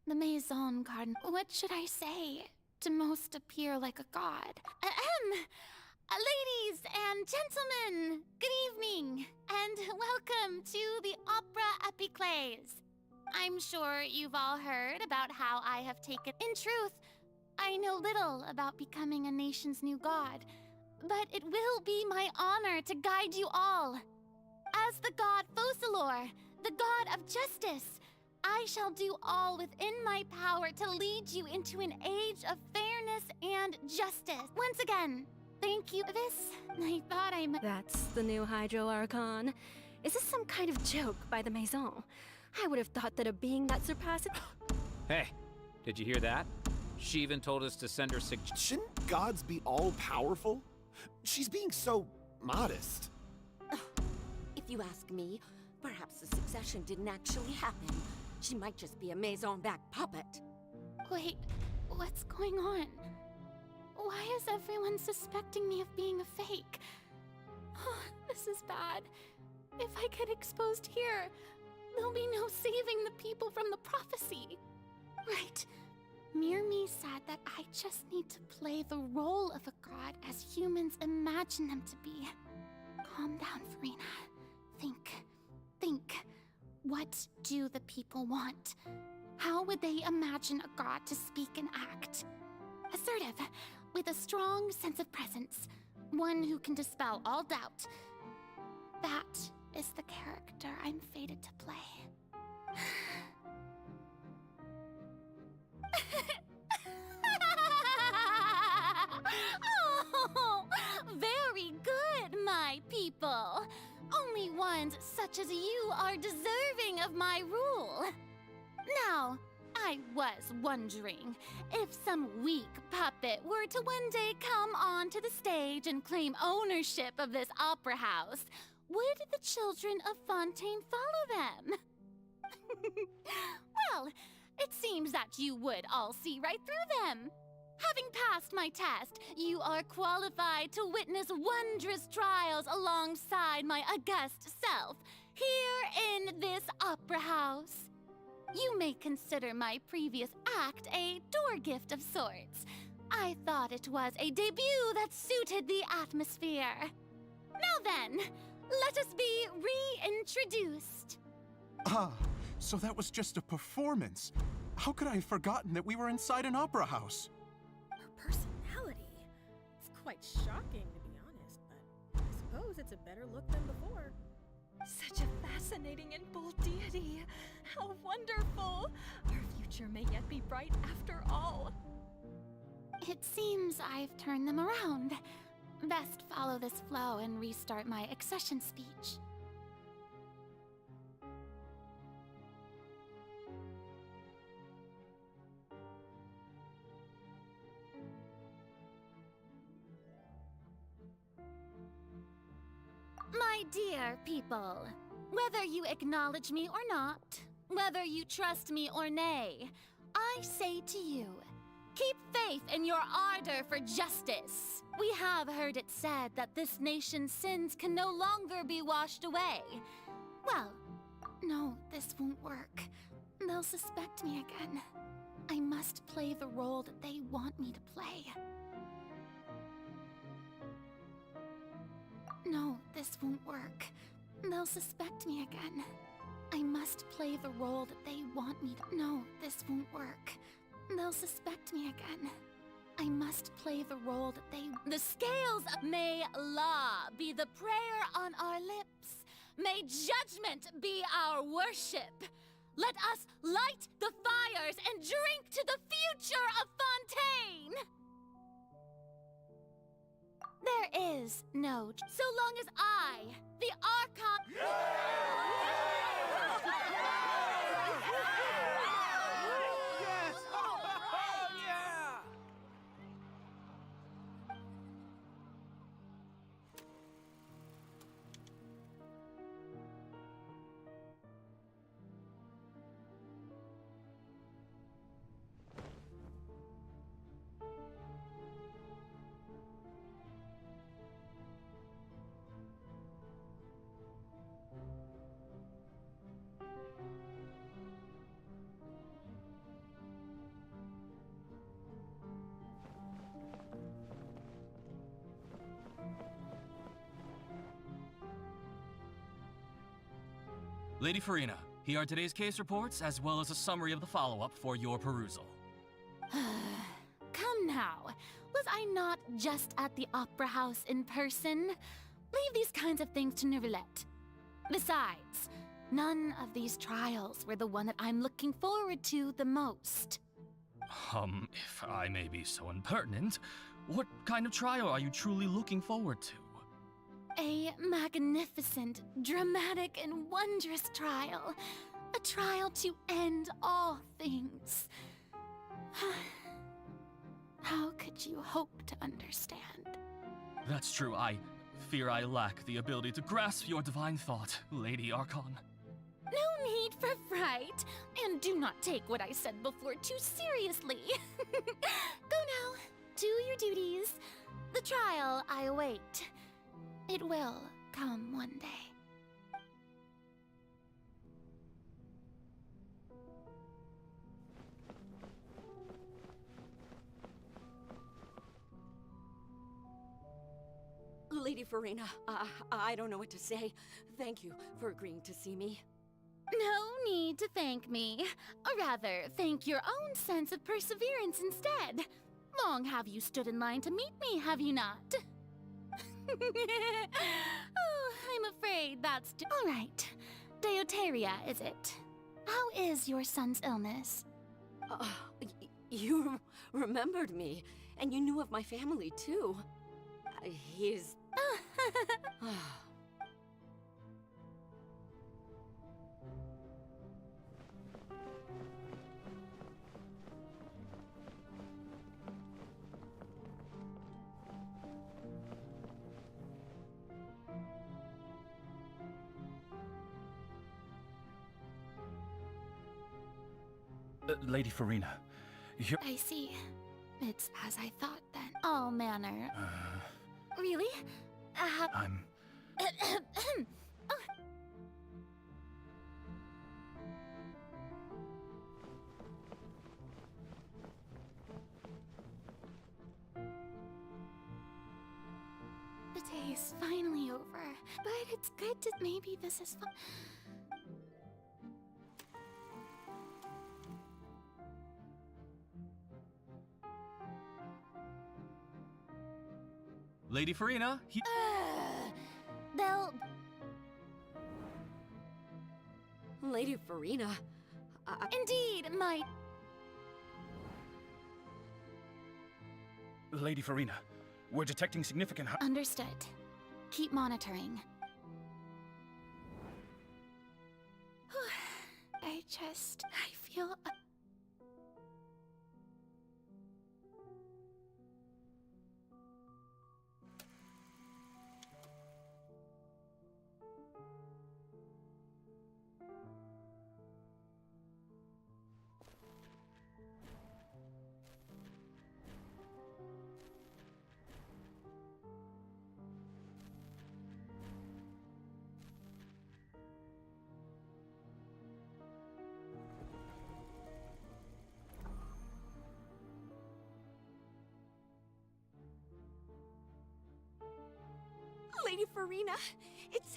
The Maison Garden. What should I say to most appear like a god? Ladies and gentlemen, good evening, and welcome to the Opera Epiclese. I'm sure you've all heard about how I have taken... In truth, I know little about becoming a nation's new god, but it will be my honor to guide you all. As the god Focalor, the god of justice, I shall do all within my power to lead you into an age of fairness and justice. Once again, thank you. I thought I might... That's the new Hydro Archon. Is this some kind of joke by the Maison? I would have thought that a being that surpasses... Hey, did you hear that? She even told us to send her Shouldn't gods be all-powerful? She's being so modest. If you ask me, perhaps the succession didn't actually happen. She might just be a Maison-backed puppet. Wait, what's going on? Why is everyone suspecting me of being a fake? Oh, this is bad. If I get exposed here, there'll be no saving the people from the prophecy. Right. Mirmi said that I just need to play the role of a god as humans imagine them to be. Calm down, Furina. Think. What do the people want? How would they imagine a god to speak and act? Assertive, with a strong sense of presence. One who can dispel all doubt. That is the character I'm fated to play. people. Only ones such as you are deserving of my rule. Now, I was wondering if some weak puppet were to one day come onto the stage and claim ownership of this opera house, would the children of Fontaine follow them? Well, it seems that you would all see right through them. Having passed my test, you are qualified to witness wondrous trials alongside my august self, here in this opera house. You may consider my previous act a door gift of sorts. I thought it was a debut that suited the atmosphere. Now then, let us be reintroduced. Ah, so that was just a performance. How could I have forgotten that we were inside an opera house? Her personality. It's quite shocking, to be honest, but I suppose it's a better look than before. Such a fascinating and bold deity. How wonderful! Our future may yet be bright after all. It seems I've turned them around. Best follow this flow and restart my accession speech. My dear people, whether you acknowledge me or not, whether you trust me or nay, I say to you, keep faith in your ardor for justice. We have heard it said that this nation's sins can no longer be washed away. Well, no, this won't work. They'll suspect me again. I must play the role that they want me to play. No, this won't work. They'll suspect me again. I must play the role that they want me to. No, this won't work. They'll suspect me again. I must play the role that they. The scales may law be the prayer on our lips. May judgment be our worship. Let us light the fires and drink to the future of Fontaine. There is no, so long as I, the Archon. Lady Furina, here are today's case reports, as well as a summary of the follow-up for your perusal. Come now. Was I not just at the Opera House in person? Leave these kinds of things to Neuvillette. Besides, none of these trials were the one that I'm looking forward to the most. If I may be so impertinent, what kind of trial are you truly looking forward to? A magnificent, dramatic, and wondrous trial. A trial to end all things. How could you hope to understand? That's true. I fear I lack the ability to grasp your divine thought, Lady Archon. No need for fright, and do not take what I said before too seriously. Go now, do your duties. The trial I await. It will come one day. Lady Furina, I don't know what to say. Thank you for agreeing to see me. No need to thank me. Or rather, thank your own sense of perseverance instead. Long have you stood in line to meet me, have you not? Oh, I'm afraid that's all right. Deuteria, is it? How is your son's illness? You remembered me, and you knew of my family, too. He's... Lady Furina, I see. It's as I thought then. All manner. Really? I'm... The day is finally over, but it's good to... Maybe this is fun. Lady Furina, They'll... Lady Furina. Indeed, my... Lady Furina, we're detecting significant... Understood. Keep monitoring. I feel... Lady Furina, it's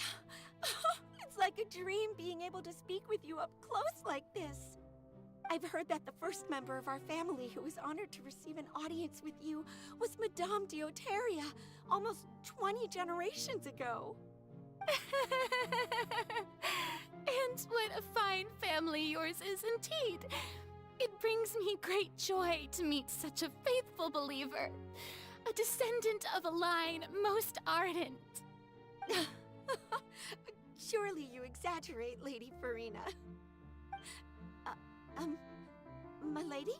like a dream being able to speak with you up close like this. I've heard that the first member of our family who was honored to receive an audience with you was Madame Dioteria, almost 20 generations ago. And what a fine family yours is indeed. It brings me great joy to meet such a faithful believer. A descendant of a line most ardent. Surely you exaggerate, Lady Furina. My lady?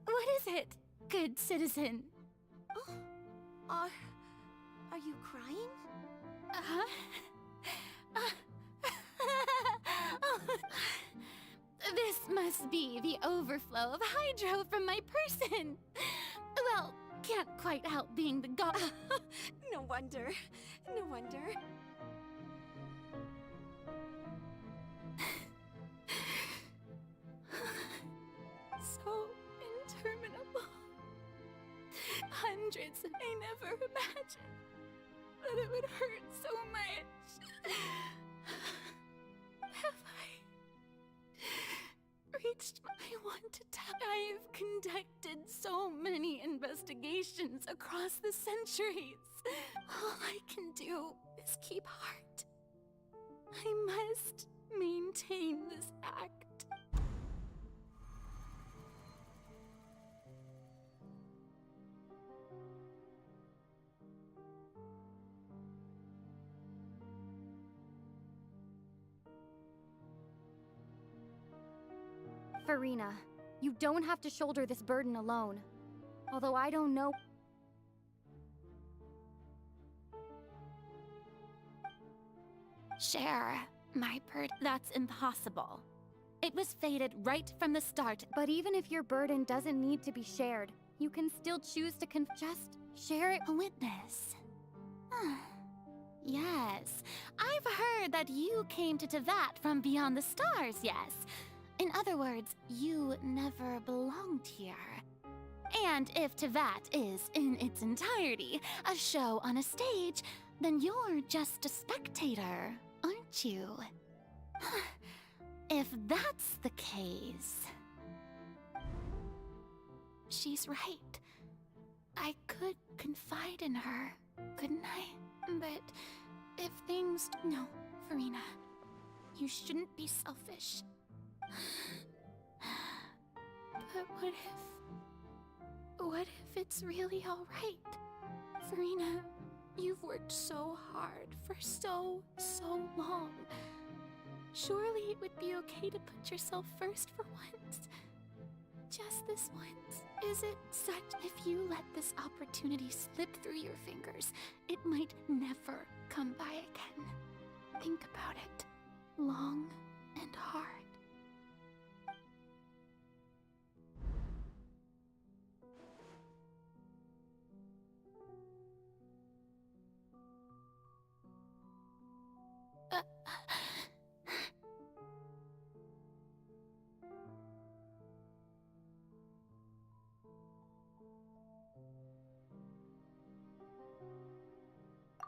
What is it, good citizen? Oh, are you crying? This must be the overflow of hydro from my person. Well, can't quite help being the god. No wonder. No wonder. So interminable. Hundreds, I never imagined that it would hurt so much. Have I reached my wanted time? I have conducted so many investigations across the centuries. All I can do is keep heart. I must maintain this act. Furina, you don't have to shoulder this burden alone. Although I don't know... Share my burden. That's impossible. It was fated right from the start. But even if your burden doesn't need to be shared, you can still choose to just share it. A witness. Yes, I've heard that you came to Tevat from beyond the stars, yes. In other words, you never belonged here. And if Tevat is, in its entirety, a show on a stage, then you're just a spectator, aren't you? If that's the case... She's right. I could confide in her, couldn't I? But if things... No, Furina. You shouldn't be selfish. But what if it's really all right? Furina, you've worked so hard for so long. Surely it would be okay to put yourself first for once. Just this once. Is it such if you let this opportunity slip through your fingers, it might never come by again? Think about it. Long and hard.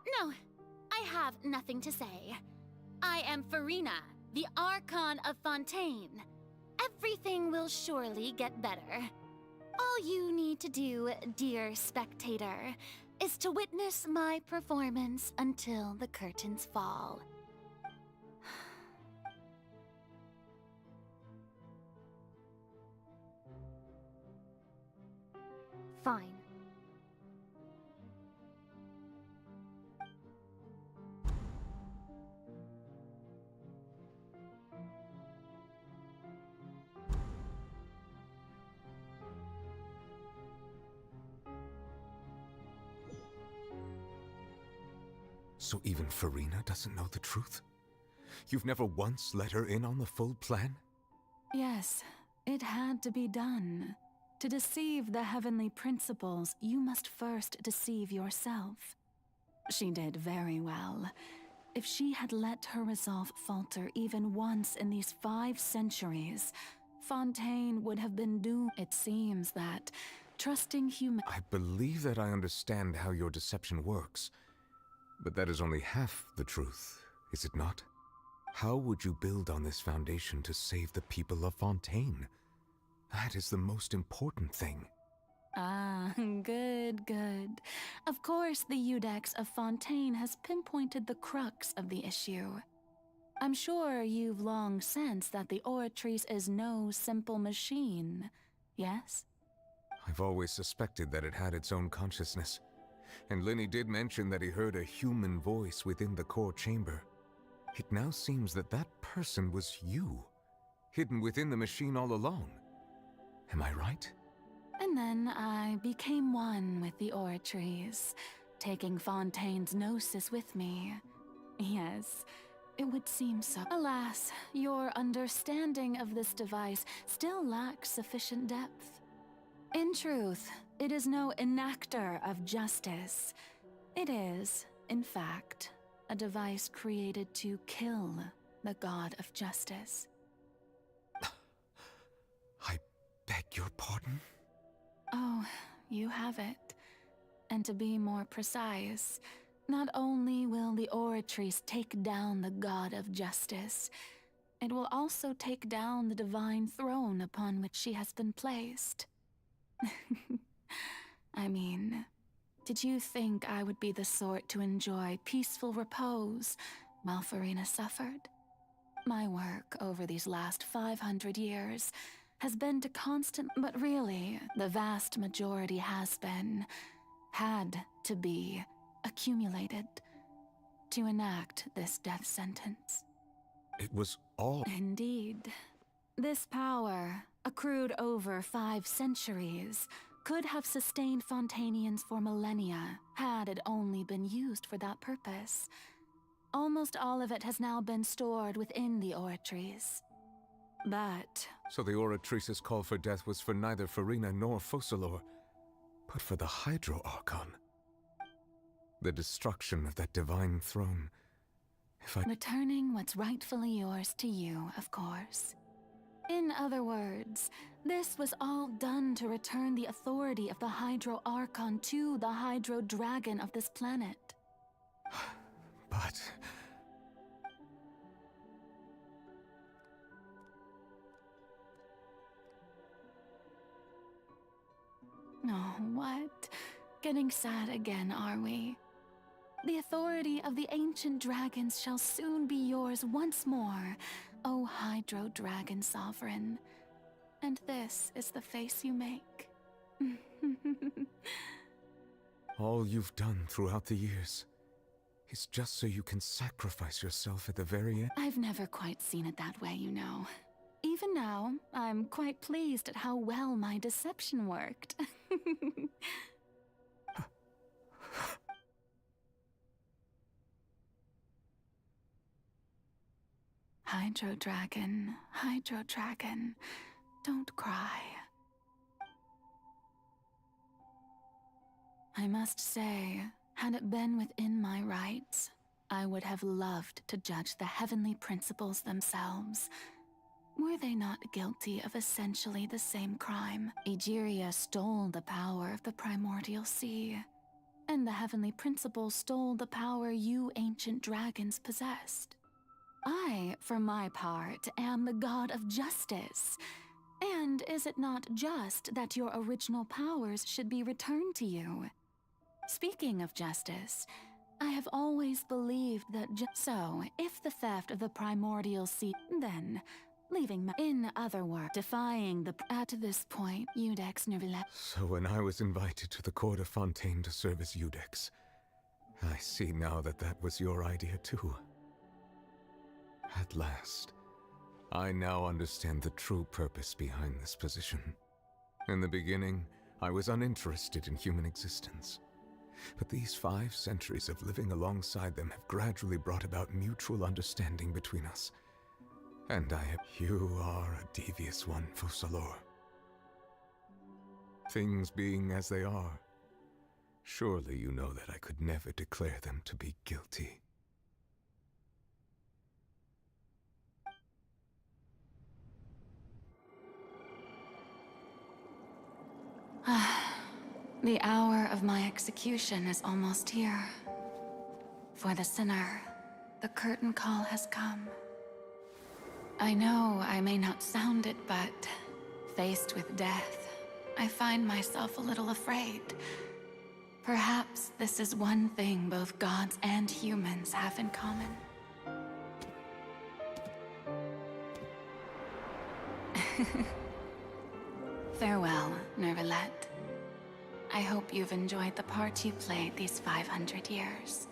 No, I have nothing to say. I am Furina, the Archon of Fontaine. Everything will surely get better. All you need to do, dear spectator, is to witness my performance until the curtains fall. Fine. So even Furina doesn't know the truth? You've never once let her in on the full plan? Yes, it had to be done. To deceive the heavenly principles, you must first deceive yourself. She did very well. If she had let her resolve falter even once in these 5 centuries, Fontaine would have been doomed. It seems that trusting human— I believe that I understand how your deception works. But that is only half the truth, is it not? How would you build on this foundation to save the people of Fontaine? That is the most important thing. Ah, good, good. Of course, the Udex of Fontaine has pinpointed the crux of the issue. I'm sure you've long sensed that the Oratrice is no simple machine, yes? I've always suspected that it had its own consciousness. And Lenny did mention that he heard a human voice within the core chamber. It now seems that that person was you, hidden within the machine all along. Am I right? And then I became one with the Oratrice, taking Fontaine's gnosis with me. Yes, it would seem so. Alas, your understanding of this device still lacks sufficient depth. In truth, it is no enactor of justice. It is, in fact, a device created to kill the god of justice. I beg your pardon? Oh, you have it. And to be more precise, not only will the Oratrice take down the god of justice, it will also take down the divine throne upon which she has been placed. I mean, did you think I would be the sort to enjoy peaceful repose while Furina suffered? My work over these last 500 years has been to but really, the vast majority had to be, accumulated to enact this death sentence. It was all— Indeed. This power, accrued over 5 centuries, could have sustained Fontainians for millennia, had it only been used for that purpose. Almost all of it has now been stored within the Oratrice. But— So the Oratrice's call for death was for neither Furina nor Focalor, but for the Hydro Archon. The destruction of that divine throne. If I— Returning what's rightfully yours to you, of course. In other words, this was all done to return the authority of the Hydro Archon to the Hydro Dragon of this planet. But— Oh, what? Getting sad again, are we? The authority of the ancient dragons shall soon be yours once more, O Hydro Dragon Sovereign. And this is the face you make. all you've done throughout the years is just so you can sacrifice yourself at the very end? I've never quite seen it that way, you know. Even now, I'm quite pleased at how well my deception worked. Hydro Dragon, don't cry. I must say, had it been within my rights, I would have loved to judge the heavenly principles themselves. Were they not guilty of essentially the same crime? Egeria stole the power of the primordial sea. and the heavenly principle stole the power you ancient dragons possessed. I, for my part, am the god of justice. And is it not just that your original powers should be returned to you? Speaking of justice, I have always believed that so, if the theft of the primordial seed, then, leaving in other words, defying the at this point, Udex Nervilet. So when I was invited to the court of Fontaine to serve as Udex, I see now that that was your idea too. At last, I now understand the true purpose behind this position. In the beginning, I was uninterested in human existence. But these 5 centuries of living alongside them have gradually brought about mutual understanding between us. And you are a devious one, Fussalor. Things being as they are, surely you know that I could never declare them to be guilty. The hour of my execution is almost here. For the sinner, the curtain call has come. I know I may not sound it, but faced with death, I find myself a little afraid. Perhaps this is one thing both gods and humans have in common. Farewell, Nervilet. I hope you've enjoyed the part you played these 500 years.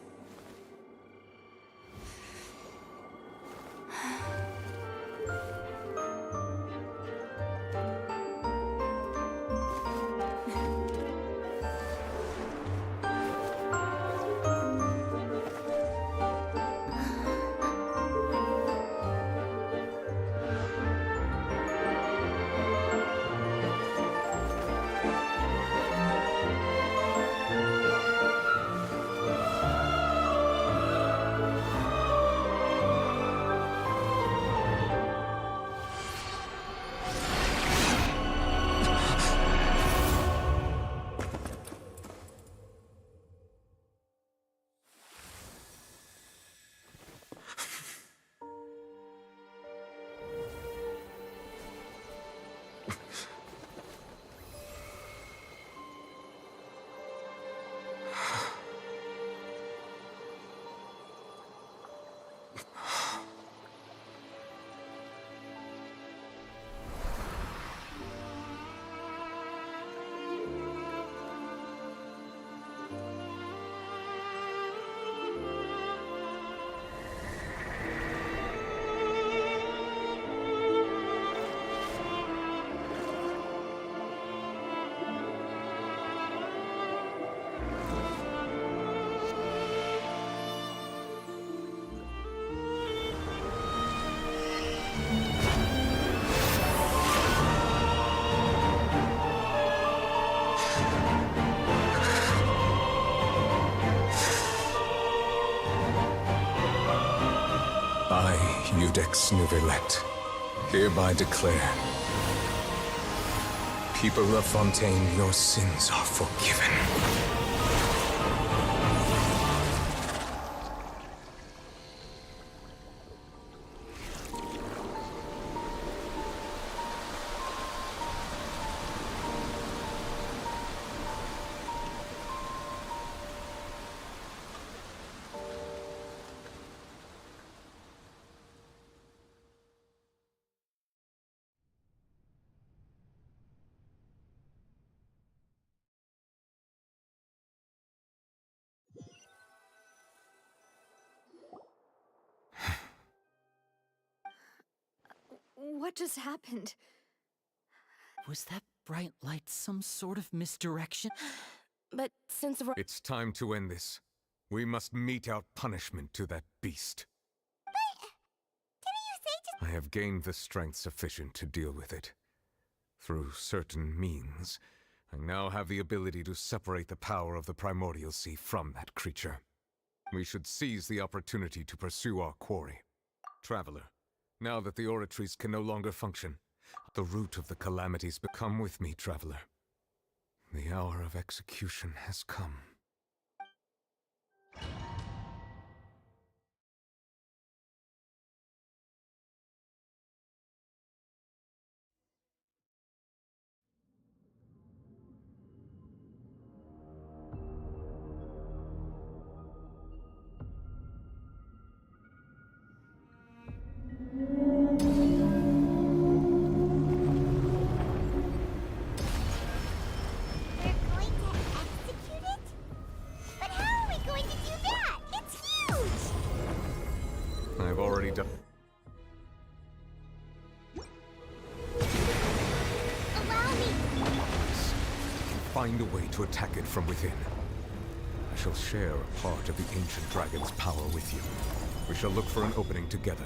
I, Udex Nervilet, hereby declare, people of Fontaine, your sins are forgiven. What just happened? Was that bright light some sort of misdirection? But since It's time to end this. We must mete out punishment to that beast. I have gained the strength sufficient to deal with it. Through certain means, I now have the ability to separate the power of the Primordial Sea from that creature. We should seize the opportunity to pursue our quarry. Traveler, now that the oratories can no longer function, the root of the calamities become with me, Traveler. The hour of execution has come. I've already done. Allow me! Find a way to attack it from within. I shall share a part of the ancient dragon's power with you. We shall look for an opening together.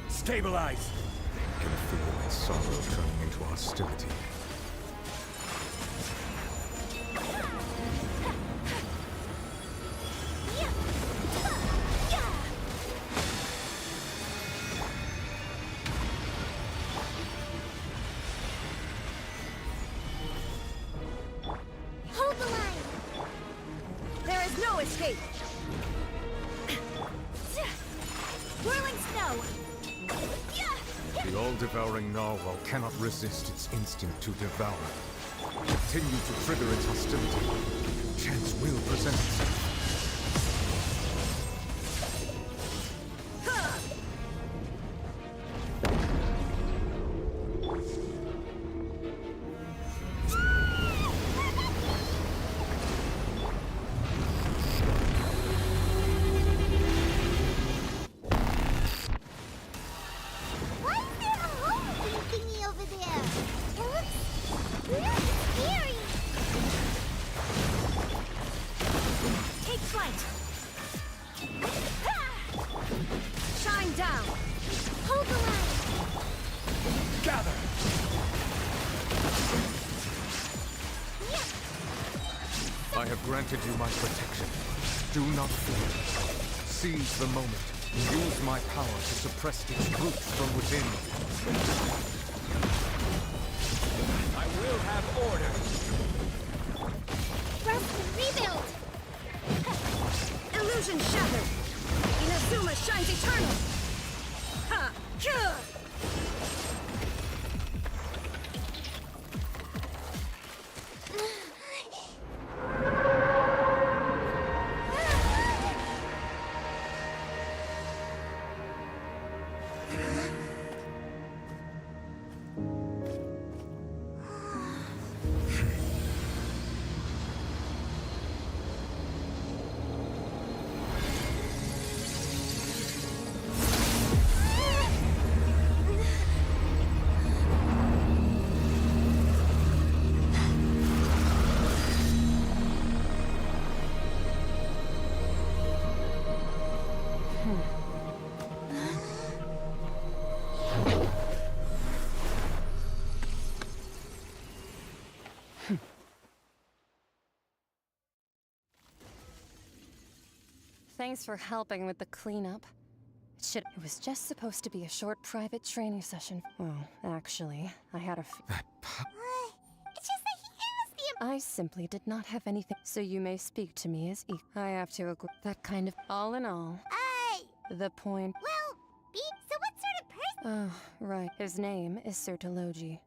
Stabilize! I can feel my sorrow turning into hostility. Hold the line! There is no escape! Whirling snow! The all-devouring narwhal cannot resist its instinct to devour. Continue to trigger its hostility. Chance will present itself. Why is there a hole thingy over there? It looks really scary! Take flight! Shine down! Hold the line! Gather! I have granted you my protection. Do not fear. Seize the moment. Use my power to suppress its roots from within. I will have order! Rest and rebuild! Illusion shattered! Inazuma shines eternal! Ha! Kyah! Thanks for helping with the cleanup. It was just supposed to be a short private training session. Well, actually, I had a It's just that he is the... I simply did not have anything, so you may speak to me as I have to agree. That kind of... All in all, the point... Well, so what sort of person... Oh, right. His name is Sertologi.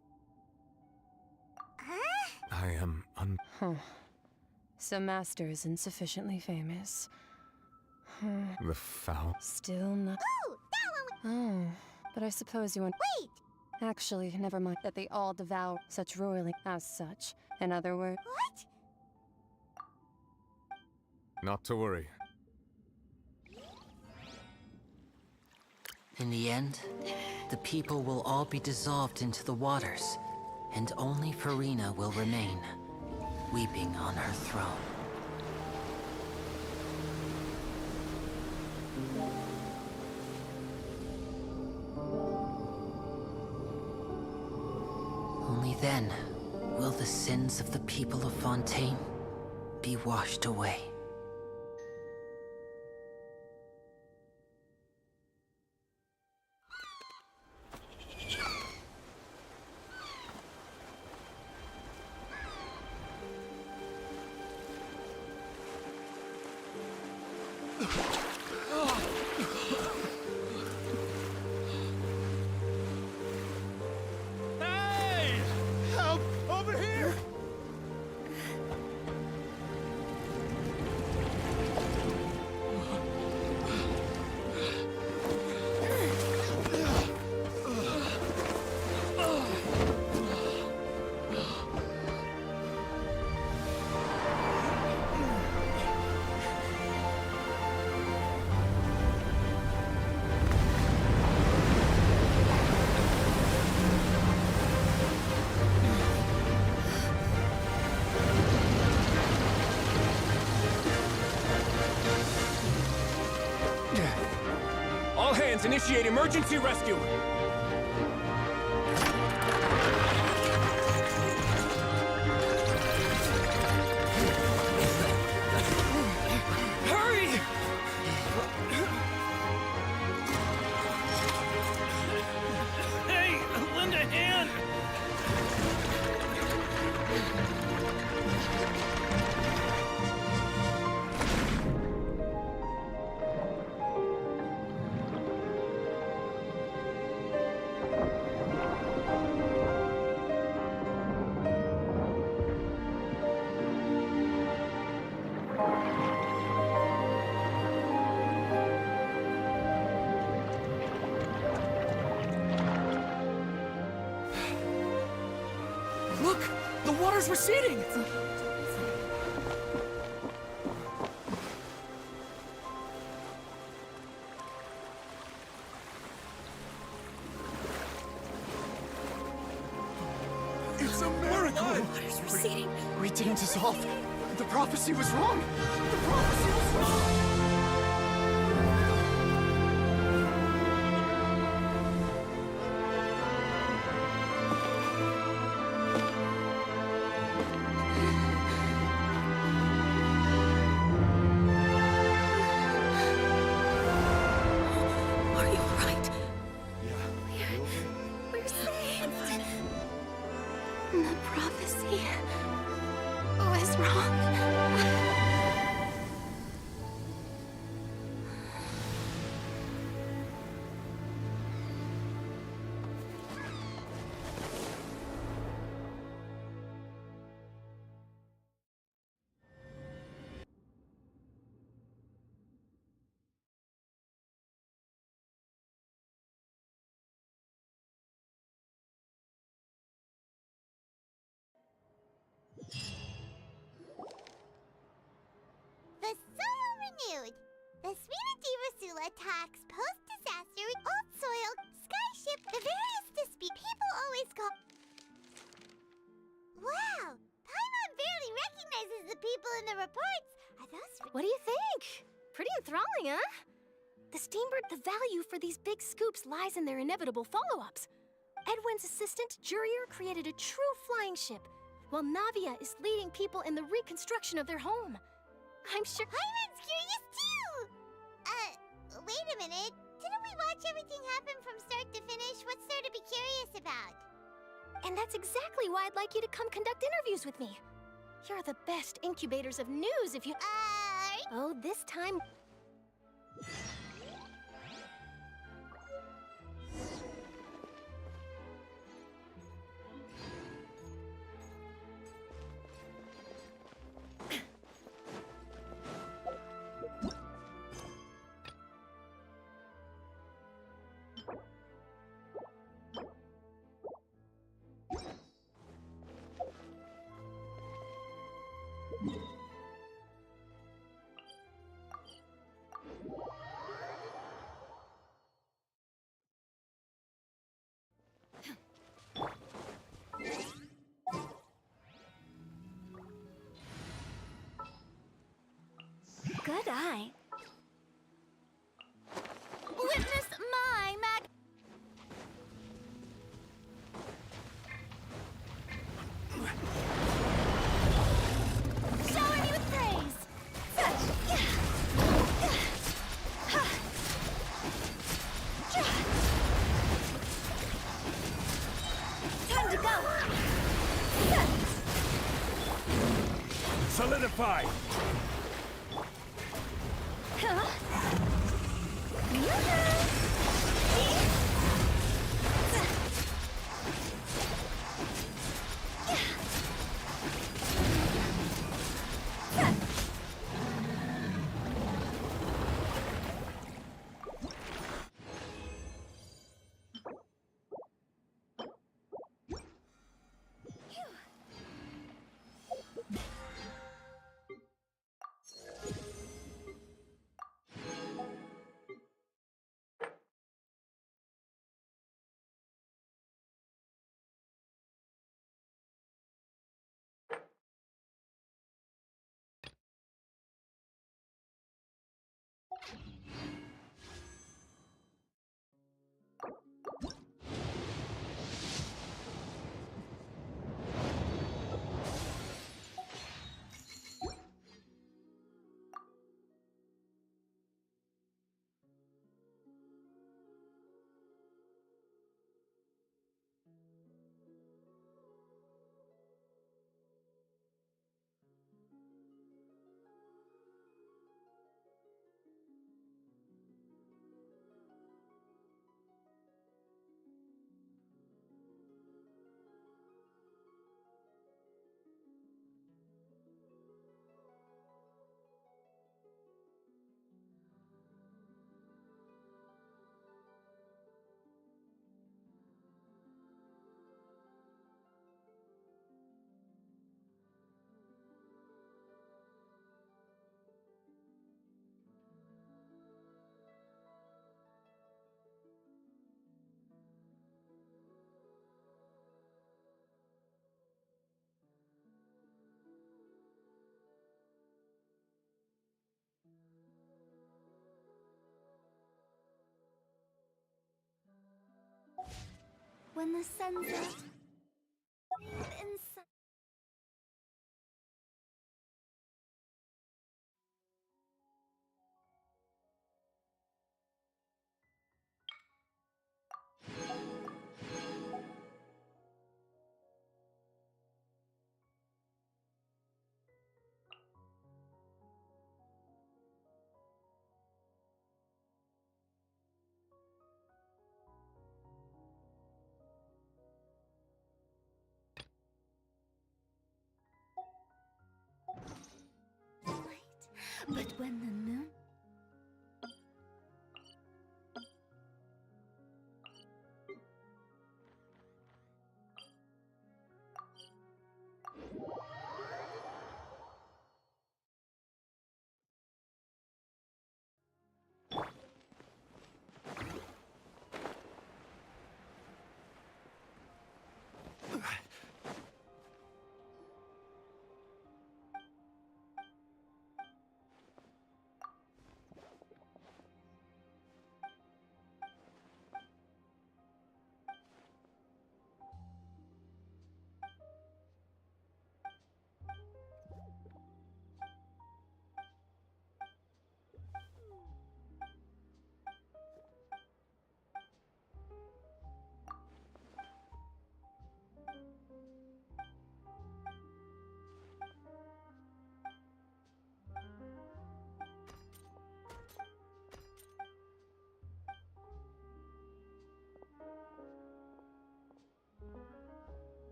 I am Huh. So Master is insufficiently famous. the foul. Still not... Oh, that one... Oh, but I suppose you want... Wait! Actually, never mind. That they all devour such royally as such. In other words... What? Not to worry. In the end, the people will all be dissolved into the waters, and only Furina will remain, weeping on her throne. Only then will the sins of the people of Fontaine be washed away. Hey! Help! Over here! Lands, initiate emergency rescue! Hurry! Hey, lend a hand! Look! The water's receding! It's a miracle! Water's receding. We didn't dissolve. The prophecy was wrong! The prophecy was wrong! Are you alright? We're saved. The prophecy was wrong. The soil renewed. The Furina Divasula attacks post-disaster old soil, skyship, the various dispute people always call. Wow! Paimon barely recognizes the people in the reports. Are those? What do you think? Pretty enthralling, huh? The Steambird, the value for these big scoops lies in their inevitable follow-ups. Edwin's assistant, Jurier, created a true flying ship, while Navia is leading people in the reconstruction of their home. I'm sure Paimon's curious too! Wait a minute. Didn't we watch everything happen from start to finish? What's there to be curious about? And that's exactly why I'd like you to come conduct interviews with me. You're the best incubators of news if you... Oh, this time... Good eye. Witness my mag. Shower me with praise. Time to go. Solidify! when the sun's up. Inside. But when the moon...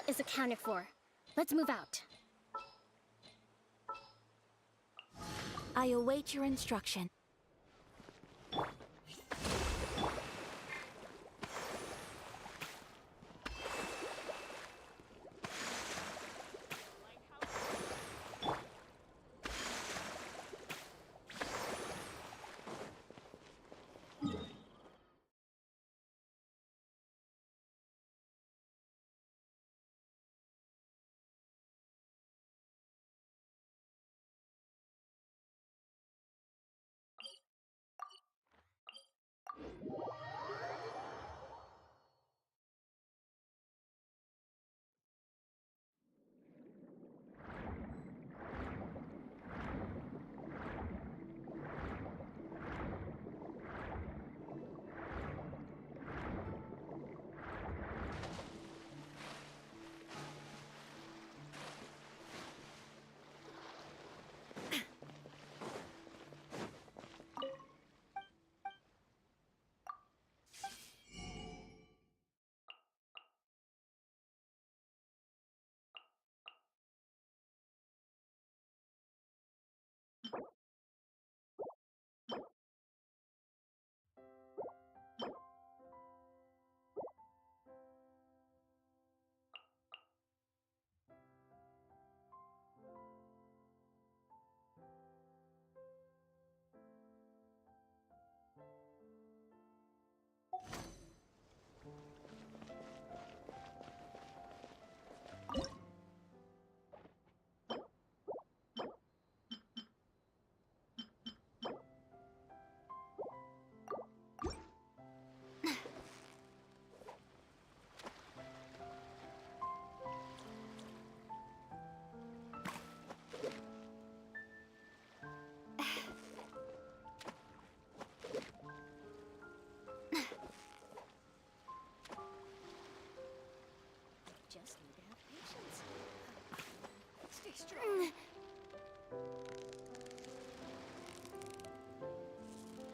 is accounted for. Let's move out. I await your instruction. Just need to have patience. Stay strong.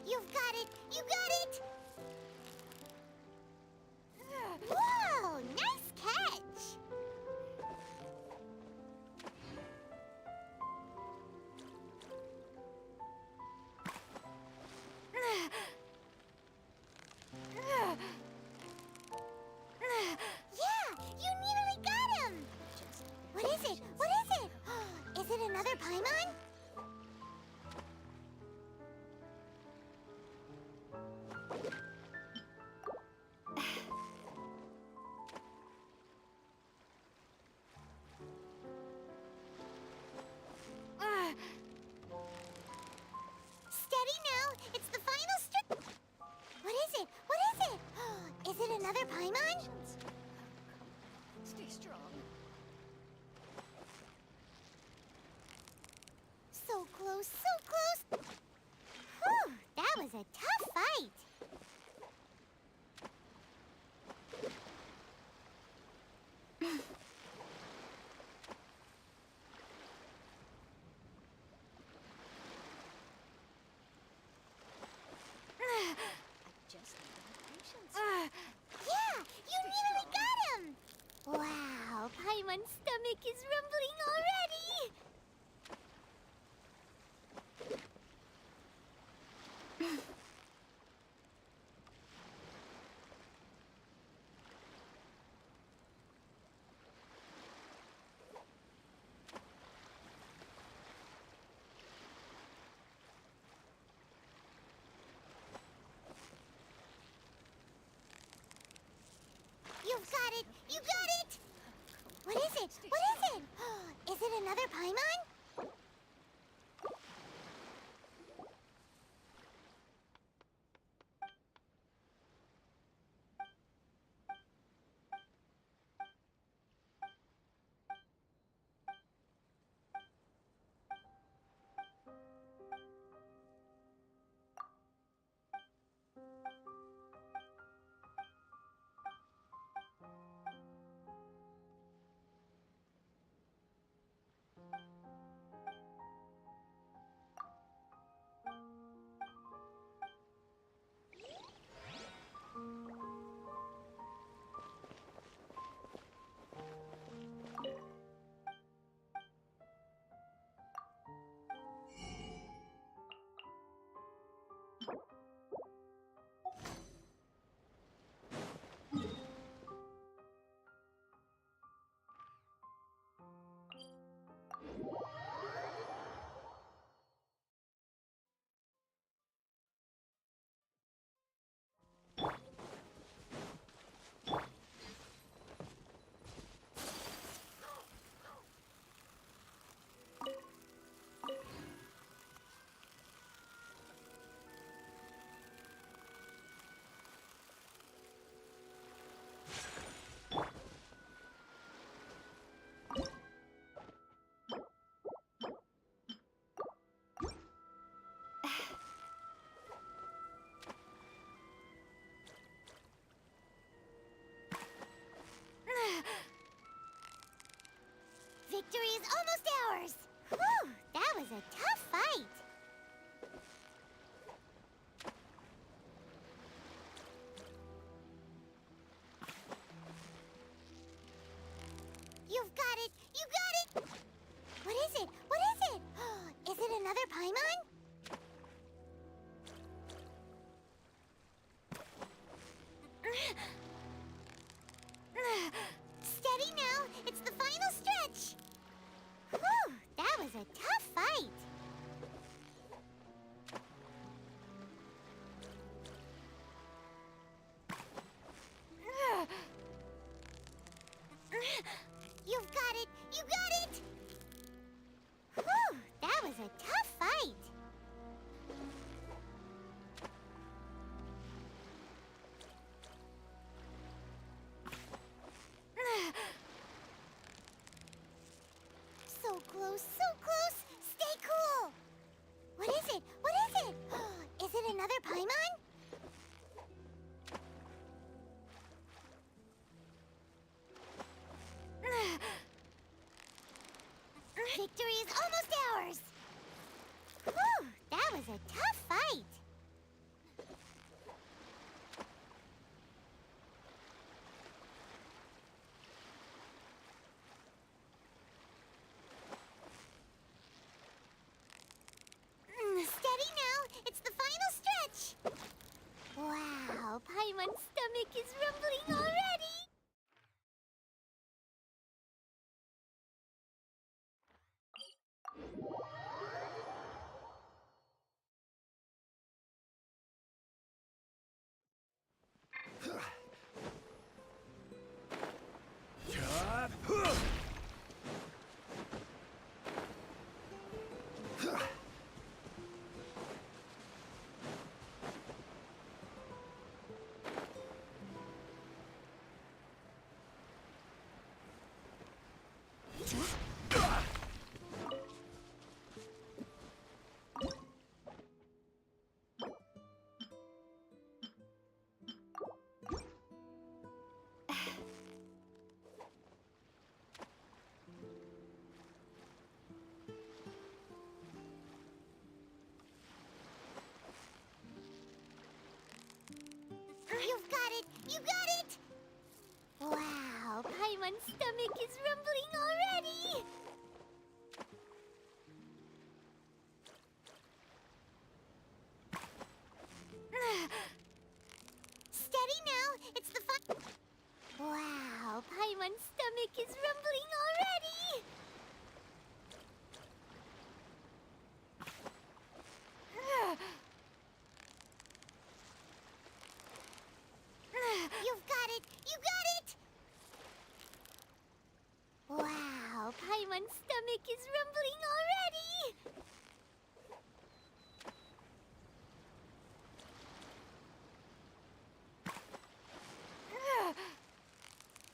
You've got it! You got it! Whoa! Nice catch! Yeah! You nearly got him! What is it? What is it? Is it another Paimon? Steady now! It's the final strip! What is it? What is it? Is it another Paimon? Stay strong. So close, so close! Whew, that was a tough fight! Just need to have patience. Yeah! You nearly got him! Wow, Paimon's stomach is rumbling already! You've got it! You got it! What is it? What is it? Is it another Paimon? You've got it! You got it! Whew, that was a tough fight. So close, so close! Stay cool! What is it? What is it? Is it another Paimon? Victory is almost ours! Whew, that was a tough fight! Steady now! It's the final stretch! Wow, Paimon's stomach is rumbling already! You've got it! You got it! Wow, Paimon's stomach is rumbling already! Steady now! It's the fun... Wow, Paimon's stomach is rumbling already! You've got it! You got it! Wow, Paimon's stomach is rumbling already!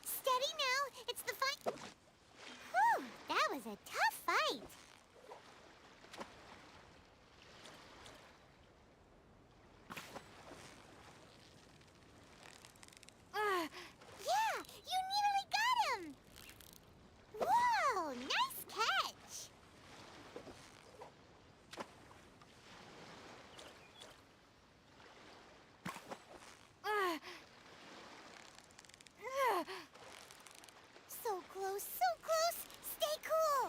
Steady now! It's the fight! Whew, that was a tough fight! Yeah! You nearly got him! Whoa! Nice catch! So close, so close! Stay cool!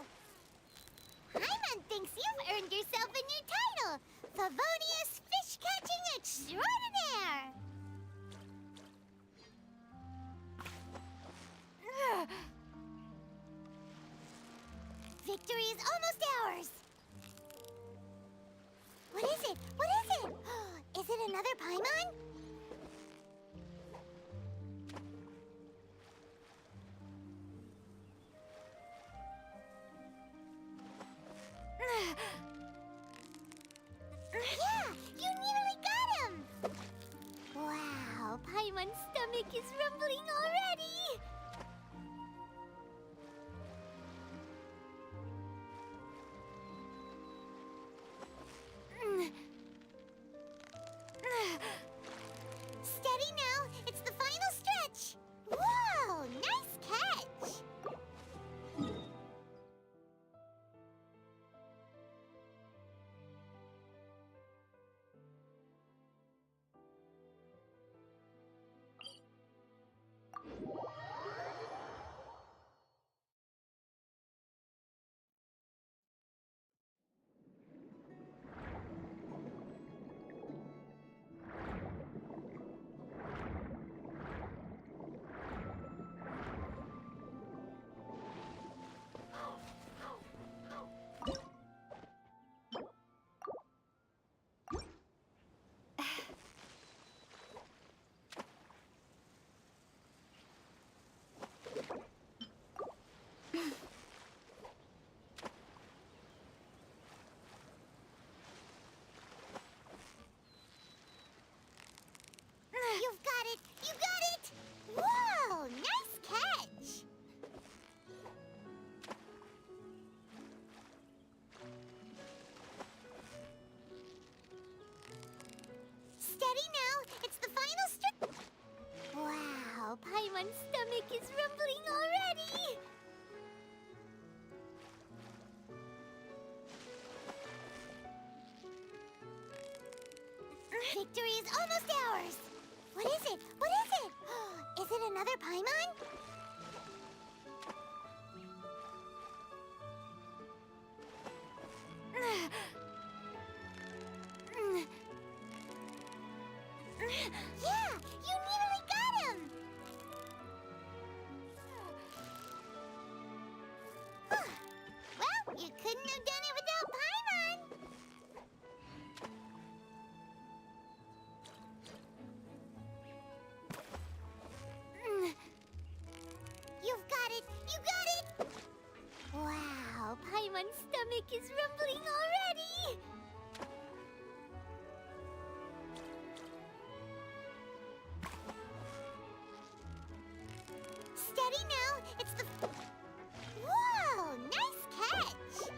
Paimon thinks you've earned yourself a new title! Favonius Fish-Catching Extraordinaire! Victory is almost ours! What is it? What is it? Is it another Paimon? Yeah! You nearly got him! Wow, Paimon's stomach is rumbling already! Paimon's stomach is rumbling already! Victory is almost ours! What is it? What is it? Is it another Paimon? Yeah! You nearly got him! Well, you couldn't have done it without Paimon! You've got it! You got it! Wow, Paimon's stomach is rumbling already! Steady now! It's the... Whoa! Nice catch!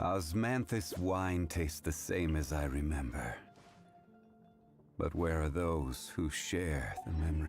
Osmanthus wine tastes the same as I remember. But where are those who share the memory?